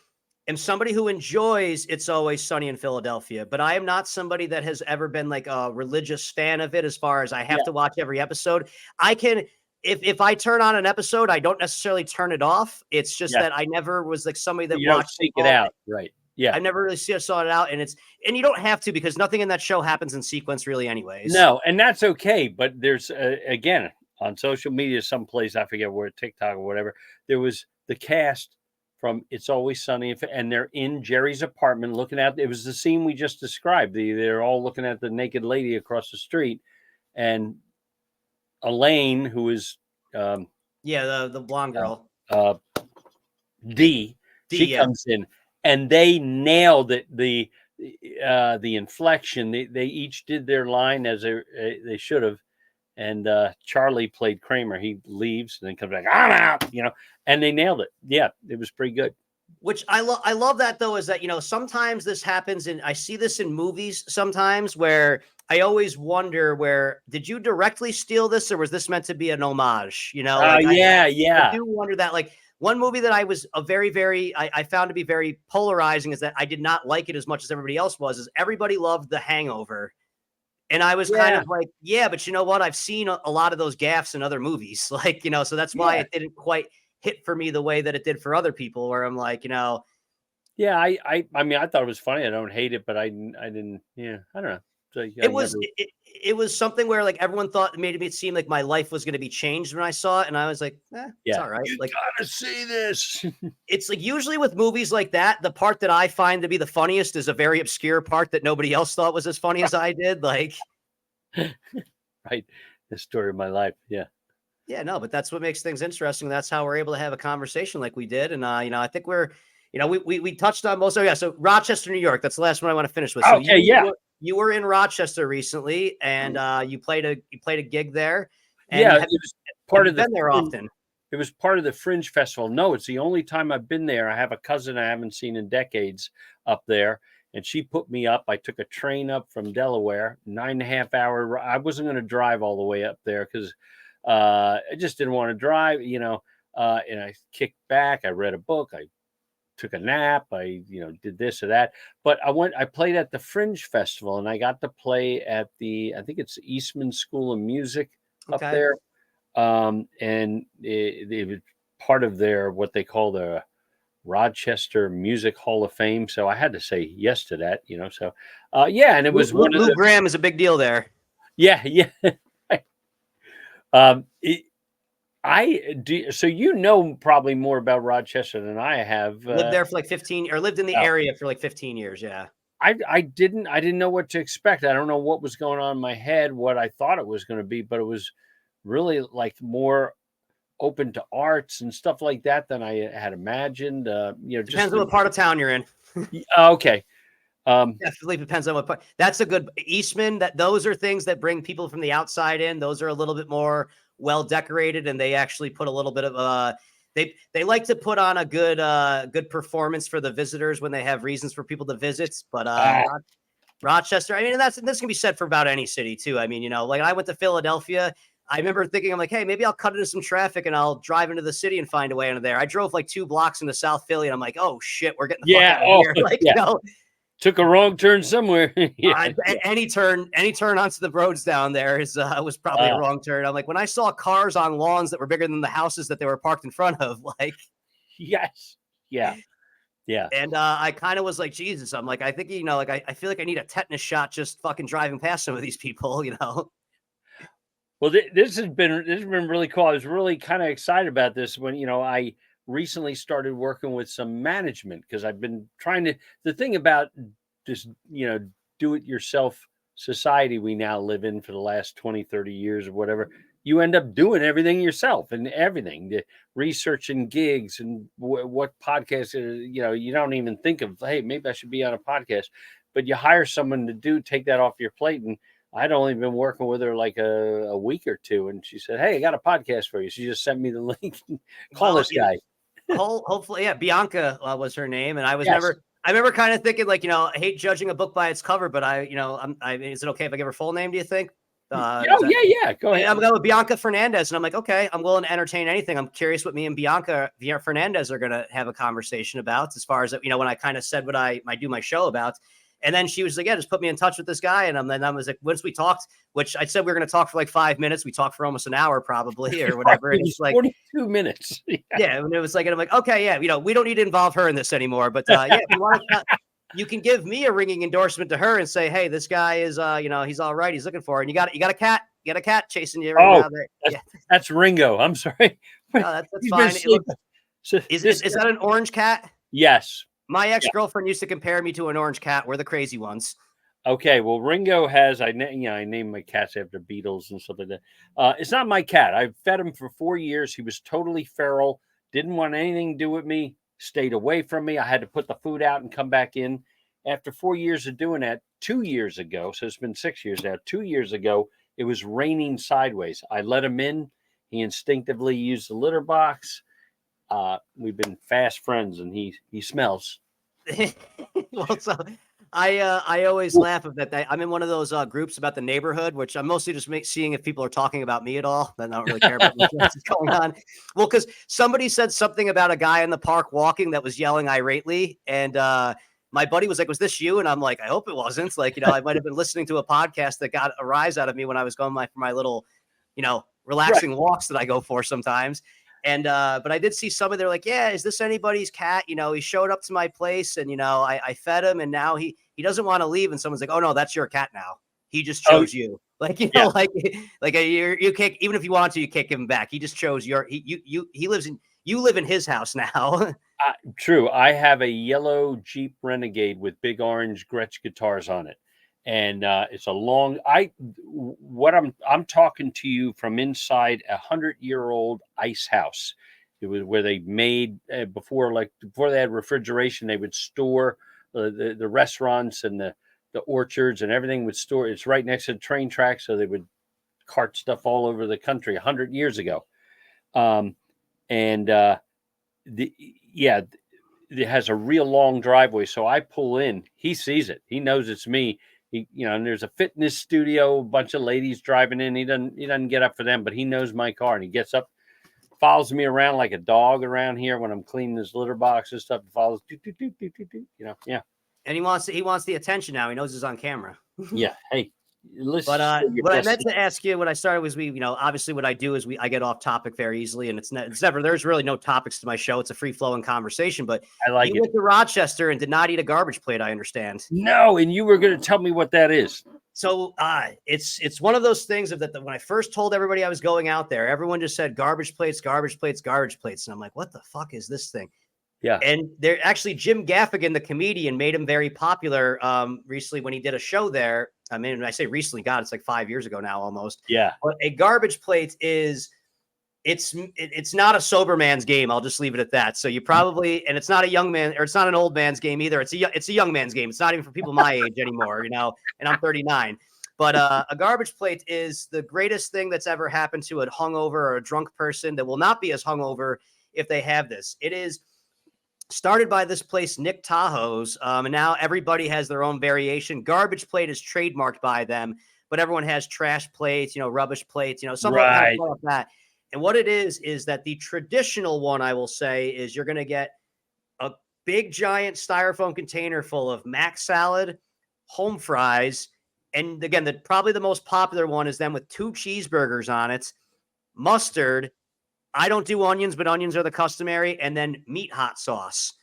am somebody who enjoys It's Always Sunny in Philadelphia, but I am not somebody that has ever been like a religious fan of it, as far as I have to watch every episode. I can, if I turn on an episode, I don't necessarily turn it off. It's just that I never was like somebody that watched seek it out. Right. Yeah. I never really saw it out, and you don't have to, because nothing in that show happens in sequence really anyways. No, and that's okay. But there's again, on social media, someplace, I forget where, TikTok or whatever, there was the cast from It's Always Sunny, and they're in Jerry's apartment looking at, it was the scene we just described. They're all looking at the naked lady across the street, and Elaine, who is the blonde girl, she comes in, and they nailed it. The inflection, they each did their line as they should have. And Charlie played Kramer. He leaves and then comes back, I'm out, and they nailed it. Yeah, it was pretty good. Which I love that, though, is that, sometimes this happens, and I see this in movies sometimes, where I always wonder did you directly steal this or was this meant to be an homage? You know, I do wonder that. Like one movie that I was I found to be very polarizing is that I did not like it as much as everybody else is everybody loved The Hangover. And I was kind of like, yeah, but you know what? I've seen a lot of those gaffes in other movies. Like, you know, so that's why it didn't quite hit for me the way that it did for other people, where I'm like, you know. Yeah, I mean, I thought it was funny. I don't hate it, but I didn't. Yeah, I don't know. So It was something where like everyone thought made it seem like my life was going to be changed when I saw it, and I was like, it's all right. You like gotta see this. It's like usually with movies like that, the part that I find to be the funniest is a very obscure part that nobody else thought was as funny as I did. Like, right, the story of my life. Yeah. Yeah, no, but that's what makes things interesting. That's how we're able to have a conversation like we did. And you know, I think we touched on most of So Rochester, New York. That's the last one I want to finish with. So Okay, you were in Rochester recently, and you played a gig there. And yeah, it was part of been there often. It was part of the Fringe Festival. No, it's the only time I've been there. I have a cousin I haven't seen in decades up there, and she put me up. I took a train up from Delaware, 9.5 hour. I wasn't going to drive all the way up there because I just didn't want to drive, you know. And I kicked back. I read a book. I took a nap. I, did this or that. But I played at the Fringe Festival, and I got to play at I think it's Eastman School of Music up there. And it was part of what they call the Rochester Music Hall of Fame. So I had to say yes to that, so, and it was Lou Graham is a big deal there. Yeah. I do. So probably more about Rochester than I have. Lived there for like 15, or lived in the area for like 15 years. Yeah. I didn't know what to expect. I don't know what was going on in my head, what I thought it was going to be, but it was really like more open to arts and stuff like that than I had imagined. Depends on what part of town you're in. Okay. Definitely depends on what part. That's a good Eastman. Those are things that bring people from the outside in. Those are a little bit more well decorated, and they actually put a little bit of they like to put on a good performance for the visitors when they have reasons for people to visit. But Rochester, I mean, this can be said for about any city too. I mean, like I went to Philadelphia. I remember thinking, I'm like, hey, maybe I'll cut into some traffic and I'll drive into the city and find a way into there. I drove like 2 blocks into South Philly, and I'm like, oh shit, we're getting the fuck out of here. Like, took a wrong turn somewhere. Any turn onto the roads down there was probably a wrong turn. I'm like, when I saw cars on lawns that were bigger than the houses that they were parked in front of, like, yes, yeah. And I kind of was like, Jesus. I'm like, I think like I feel like I need a tetanus shot just fucking driving past some of these people, Well, this has been really cool. I was really kind of excited about this when I recently started working with some management, because I've been trying to. The thing about this, do it yourself society we now live in for the last 20, 30 years or whatever, you end up doing everything yourself, and everything, the research and gigs and what podcasts, you don't even think of, hey, maybe I should be on a podcast, but you hire someone to take that off your plate. And I'd only been working with her like a week or two, and she said, hey, I got a podcast for you. She just sent me the link. Call this guy. Hopefully, yeah. Bianca was her name, and I remember kind of thinking, like, I hate judging a book by its cover, but is it okay if I give her full name? Do you think? Yeah. Go ahead. I'm going with Bianca Fernandez, and I'm like, okay, I'm willing to entertain anything. I'm curious what me and Bianca Fernandez are going to have a conversation about, as far as when I kind of said what I do my show about. And then she was like, yeah, just put me in touch with this guy. And then I was like, once we talked, which I said we were going to talk for like 5 minutes. We talked for almost an hour probably, or whatever. And it's like 42 minutes. Yeah. And it was like, and I'm like, okay, yeah, we don't need to involve her in this anymore. But yeah, if you want to, you can give me a ringing endorsement to her and say, hey, this guy is, he's all right. He's looking for her. And you got a cat. You got a cat chasing you around there. That's Ringo. I'm sorry. No, that's fine. Is that an orange cat? Yes. My ex-girlfriend used to compare me to an orange cat. We're the crazy ones. Okay, well, Ringo has, I named my cats after Beatles and stuff like that. It's not my cat. I've fed him for 4 years. He was totally feral, didn't want anything to do with me, stayed away from me. I had to put the food out and come back in. After 4 years of doing that, 2 years ago, so it's been 6 years now, 2 years ago, it was raining sideways. I let him in. He instinctively used the litter box. We've been fast friends, and he smells. Well, so I always laugh at that. I'm in one of those groups about the neighborhood, which I'm mostly just seeing if people are talking about me at all. Then I don't really care about what else is going on. Well, because somebody said something about a guy in the park walking that was yelling irately, and my buddy was like, "Was this you?" And I'm like, "I hope it wasn't." Like, I might have been listening to a podcast that got a rise out of me when I was going for my little, relaxing walks that I go for sometimes. And but I did see some of they're like, yeah, is this anybody's cat? He showed up to my place and I fed him and now he doesn't want to leave. And someone's like, oh no, that's your cat now. He just chose you. Like, Yeah. like you can't, even if you want to, you can't give him back. He just chose he lives in, you live in his house now. True. I have a yellow Jeep Renegade with big orange Gretsch guitars on it, and it's a long. What I'm talking to you from inside a 100-year-old ice house. It was where they made before they had refrigeration. They would store the restaurants and the orchards and everything would store. It's right next to the train tracks, so they would cart stuff all over the country 100 years ago. And it has a real long driveway. So I pull in, he sees it. He knows it's me. And there's a fitness studio, a bunch of ladies driving in. He doesn't get up for them, but he knows my car and he gets up, follows me around like a dog around here when I'm cleaning his litter box and stuff. Follows, yeah. And he wants the attention now. He knows he's on camera. Yeah. Hey, listen. But what I meant to ask you, what I started was obviously what I do is I get off topic very easily, and it's never, there's really no topics to my show. It's a free flowing conversation, but I like you it. went to Rochester and did not eat a garbage plate. I understand. No. And you were going to tell me what that is. So it's one of those things that when I first told everybody I was going out there, everyone just said garbage plates, garbage plates, garbage plates. And I'm like, what the fuck is this thing? Yeah. And they're actually Jim Gaffigan, the comedian, made him very popular recently when he did a show there. I mean, when I say recently, God, it's like 5 years ago now almost. Yeah. But a garbage plate it's not a sober man's game. I'll just leave it at that. So you probably, and it's not a young man or it's not an old man's game either. It's a young man's game. It's not even for people my age anymore, and I'm 39. But a garbage plate is the greatest thing that's ever happened to a hungover or a drunk person that will not be as hungover if they have this. It is started by this place, Nick Tahoe's, and now everybody has their own variation. Garbage plate is trademarked by them, but everyone has trash plates, rubbish plates, some right. of that. And what it is that the traditional one, I will say, is you're going to get a big giant styrofoam container full of mac salad, home fries, and again, probably the most popular one is them with 2 cheeseburgers on it, mustard. I don't do onions, but onions are the customary, and then meat hot sauce.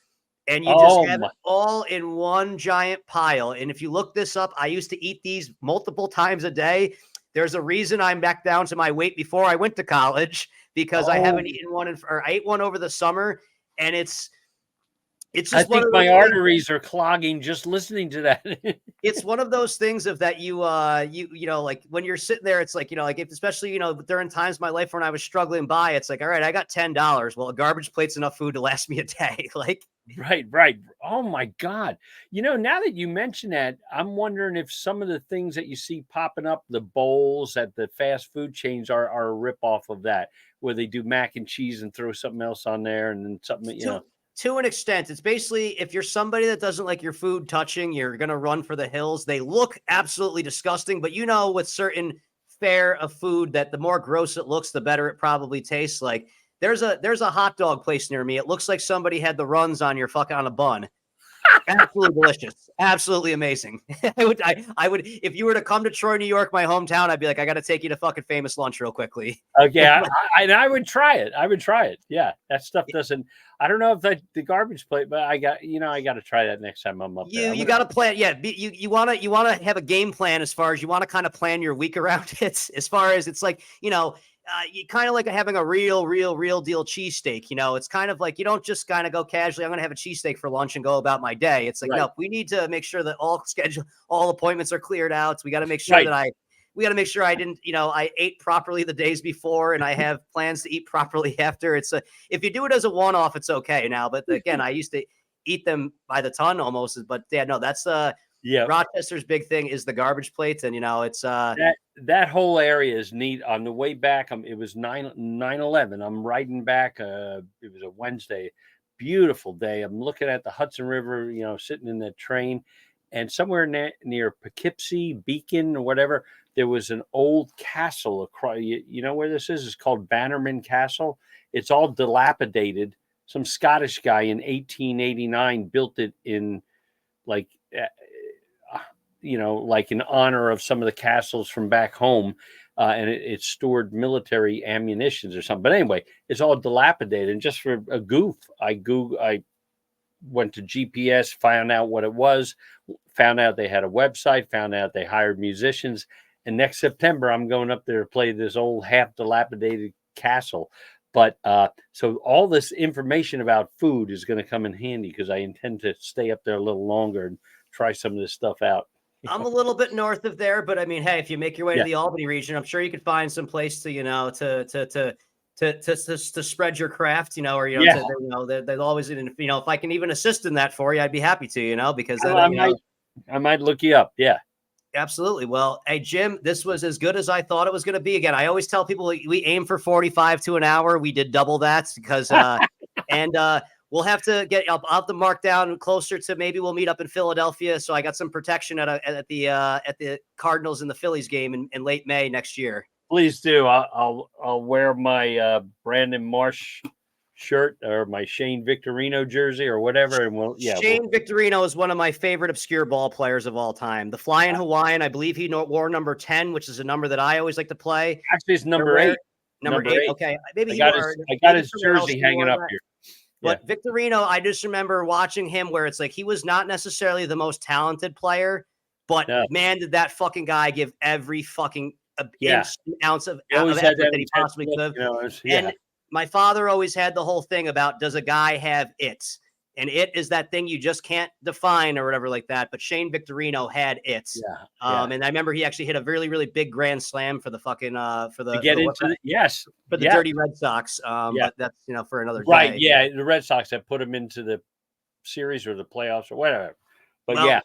And you just have it all in one giant pile. And if you look this up, I used to eat these multiple times a day. There's a reason I'm back down to my weight before I went to college, because I haven't eaten one or I ate one over the summer, and it's just I think my arteries are clogging just listening to that. It's one of those things of that you like when you're sitting there, it's like, if, especially, during times of my life when I was struggling by, it's like, all right, I got $10. Well, a garbage plate's enough food to last me a day. Like, right. Oh my God. Now that you mention that, I'm wondering if some of the things that you see popping up, the bowls at the fast food chains are a rip off of that, where they do mac and cheese and throw something else on there and then something, To an extent, it's basically, if you're somebody that doesn't like your food touching, you're going to run for the hills. They look absolutely disgusting, but with certain fare of food that the more gross it looks, the better it probably tastes. Like there's a hot dog place near me. It looks like somebody had the runs on on a bun. Absolutely delicious. Absolutely amazing. I would, if you were to come to Troy, New York, my hometown, I'd be like, I got to take you to fucking Famous Lunch real quickly. Okay. I would try it. Yeah. That stuff doesn't, I don't know if that's the garbage plate, but I got to try that next time I'm up there. You got to plan. Yeah. You want to have a game plan as far as you want to kind of plan your week around it. As far as it's like, you kind of like having a real deal cheesesteak. It's kind of like you don't just kind of go casually, I'm going to have a cheesesteak for lunch and go about my day. It's like, no, we need to make sure that all appointments are cleared out. So we got to make sure that we got to make sure I didn't, I ate properly the days before and I have plans to eat properly after. If you do it as a one-off, it's okay now. But again, I used to eat them by the ton almost, but yeah, no, that's Rochester's big thing is the garbage plates. And, it's that whole area is neat. On the way back, it was 9/11. I'm riding back. It was a Wednesday, beautiful day. I'm looking at the Hudson River, sitting in the train. and somewhere near Poughkeepsie, Beacon, or whatever, there was an old castle across. You know where this is? It's called Bannerman Castle. It's all dilapidated. Some Scottish guy in 1889 built it in like, like in honor of some of the castles from back home. And it stored military ammunitions or something. But anyway, it's all dilapidated. And just for a goof, I went to GPS, found out what it was, found out they had a website, found out they hired musicians. And next September, I'm going up there to play this old half dilapidated castle. But so all this information about food is going to come in handy because I intend to stay up there a little longer and try some of this stuff out. I'm a little bit north of there, but I mean, hey, if you make your way to the Albany region, I'm sure you could find some place to, to spread your craft, or, they'll always, if I can even assist in that for you, I'd be happy to, because I might look you up. Yeah. Absolutely. Well, hey, Jim, this was as good as I thought it was going to be. Again, I always tell people we aim for 45 to an hour. We did double that because, we'll have to I'll have to mark down closer to, maybe we'll meet up in Philadelphia. So I got some protection at the Cardinals and the Phillies game in late May next year. Please do. I'll wear my Brandon Marsh shirt or my Shane Victorino jersey or whatever. And Shane Victorino is one of my favorite obscure ball players of all time. The Flying Hawaiian, I believe he wore number 10, which is a number that I always like to play. Actually, it's number 8. Number 8. Okay. Maybe I got his jersey hanging up here. But Victorino, I just remember watching him where it's like he was not necessarily the most talented player, but man, did that fucking guy give every fucking ounce of effort that he possibly could. And my father always had the whole thing about, does a guy have it? And it is that thing you just can't define or whatever like that. But Shane Victorino had it. And I remember he actually hit a really, really big grand slam for the fucking Dirty Red Sox. But that's for another day. Right. Yeah, the Red Sox have put him into the series or the playoffs or whatever. But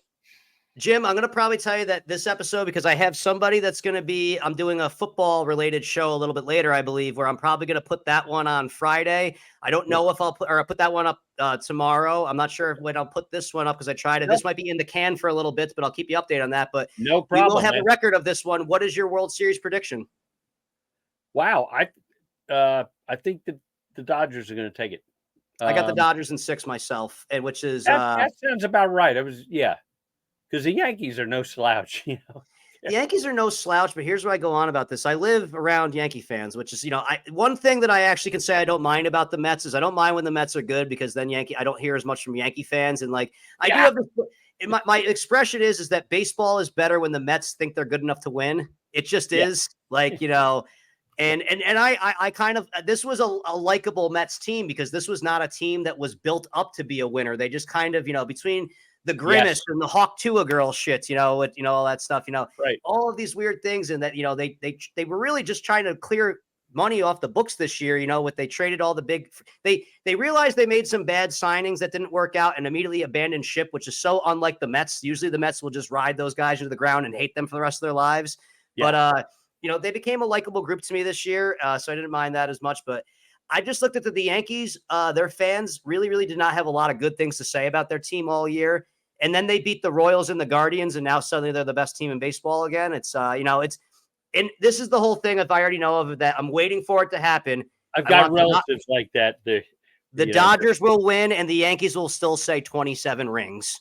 Jim, I'm going to probably tell you that this episode, because I have somebody that's going to be, I'm doing a football related show a little bit later, I believe, where I'm probably going to put that one on Friday. I don't know if I'll put that one up tomorrow. I'm not sure when I'll put this one up because I tried it. This might be in the can for a little bit, but I'll keep you updated on that. But no problem. We will have a record of this one. What is your World Series prediction? Wow. I think that the Dodgers are going to take it. I got the Dodgers in 6 myself, and which is that sounds about right. Because the Yankees are no slouch, The Yankees are no slouch, but here's where I go on about this. I live around Yankee fans, which is, one thing that I actually can say I don't mind about the Mets is I don't mind when the Mets are good, because then I don't hear as much from Yankee fans. And I do have this, my expression is that baseball is better when the Mets think they're good enough to win. It just is and I kind of, this was a likable Mets team, because this was not a team that was built up to be a winner. They just kind of, between the grimace and the Hawk Tua girl shit, all that stuff, right. All of these weird things. And that, they were really just trying to clear money off the books this year, they traded all the big, they realized they made some bad signings that didn't work out and immediately abandoned ship, which is so unlike the Mets. Usually the Mets will just ride those guys into the ground and hate them for the rest of their lives. Yeah. But, they became a likable group to me this year. So I didn't mind that as much, but I just looked at the Yankees. Their fans really, really did not have a lot of good things to say about their team all year. And then they beat the Royals and the Guardians, and now suddenly they're the best team in baseball again. It's, and this is the whole thing. If I already know of that, I'm waiting for it to happen. I've got relatives like that. The Dodgers will win, and the Yankees will still say 27 rings.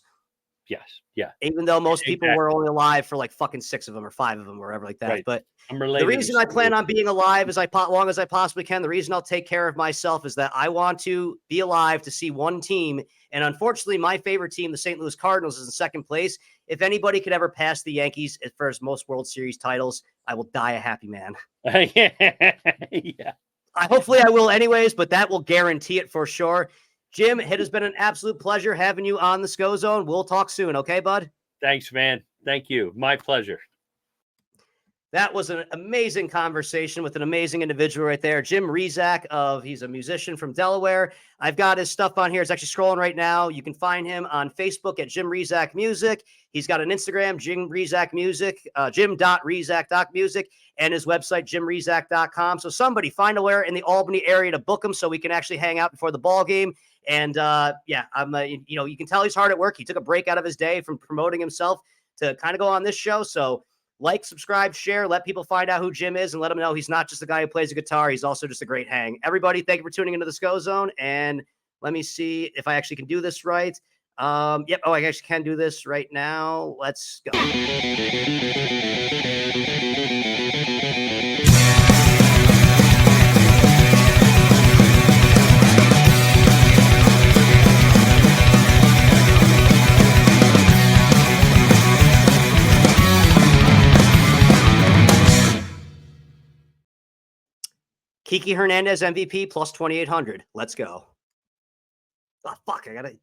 Yes. Yeah. Even though most people were only alive for like fucking 6 of them or 5 of them or whatever like that. Right. But the reason I plan on being alive as long as I possibly can, the reason I'll take care of myself is that I want to be alive to see one team. And unfortunately, my favorite team, the St. Louis Cardinals, is in second place. If anybody could ever pass the Yankees as far as most World Series titles, I will die a happy man. Yeah. Hopefully I will anyways, but that will guarantee it for sure. Jim, it has been an absolute pleasure having you on the Scho-Zone. We'll talk soon. Okay, bud? Thanks, man. Thank you. My pleasure. That was an amazing conversation with an amazing individual right there. Jim Rezac, he's a musician from Delaware. I've got his stuff on here. It's actually scrolling right now. You can find him on Facebook at Jim Rezac Music. He's got an Instagram, Jim Rezac Music, jim.rezac.music, and his website, jimrezac.com. So somebody find a where in the Albany area to book him so we can actually hang out before the ball game. And yeah, I'm you know, you can tell he's hard at work. He took a break out of his day from promoting himself to kind of go on this show. So like, subscribe, share, let people find out who Jim is, and let them know he's not just a guy who plays a guitar. He's also just a great hang. Everybody, thank you for tuning into the Scho-Zone. And let me see if I actually can do this right. Yep. Oh, I actually can do this right now. Let's go. Kiki Hernandez MVP plus 2,800. Let's go. Oh, fuck. I got to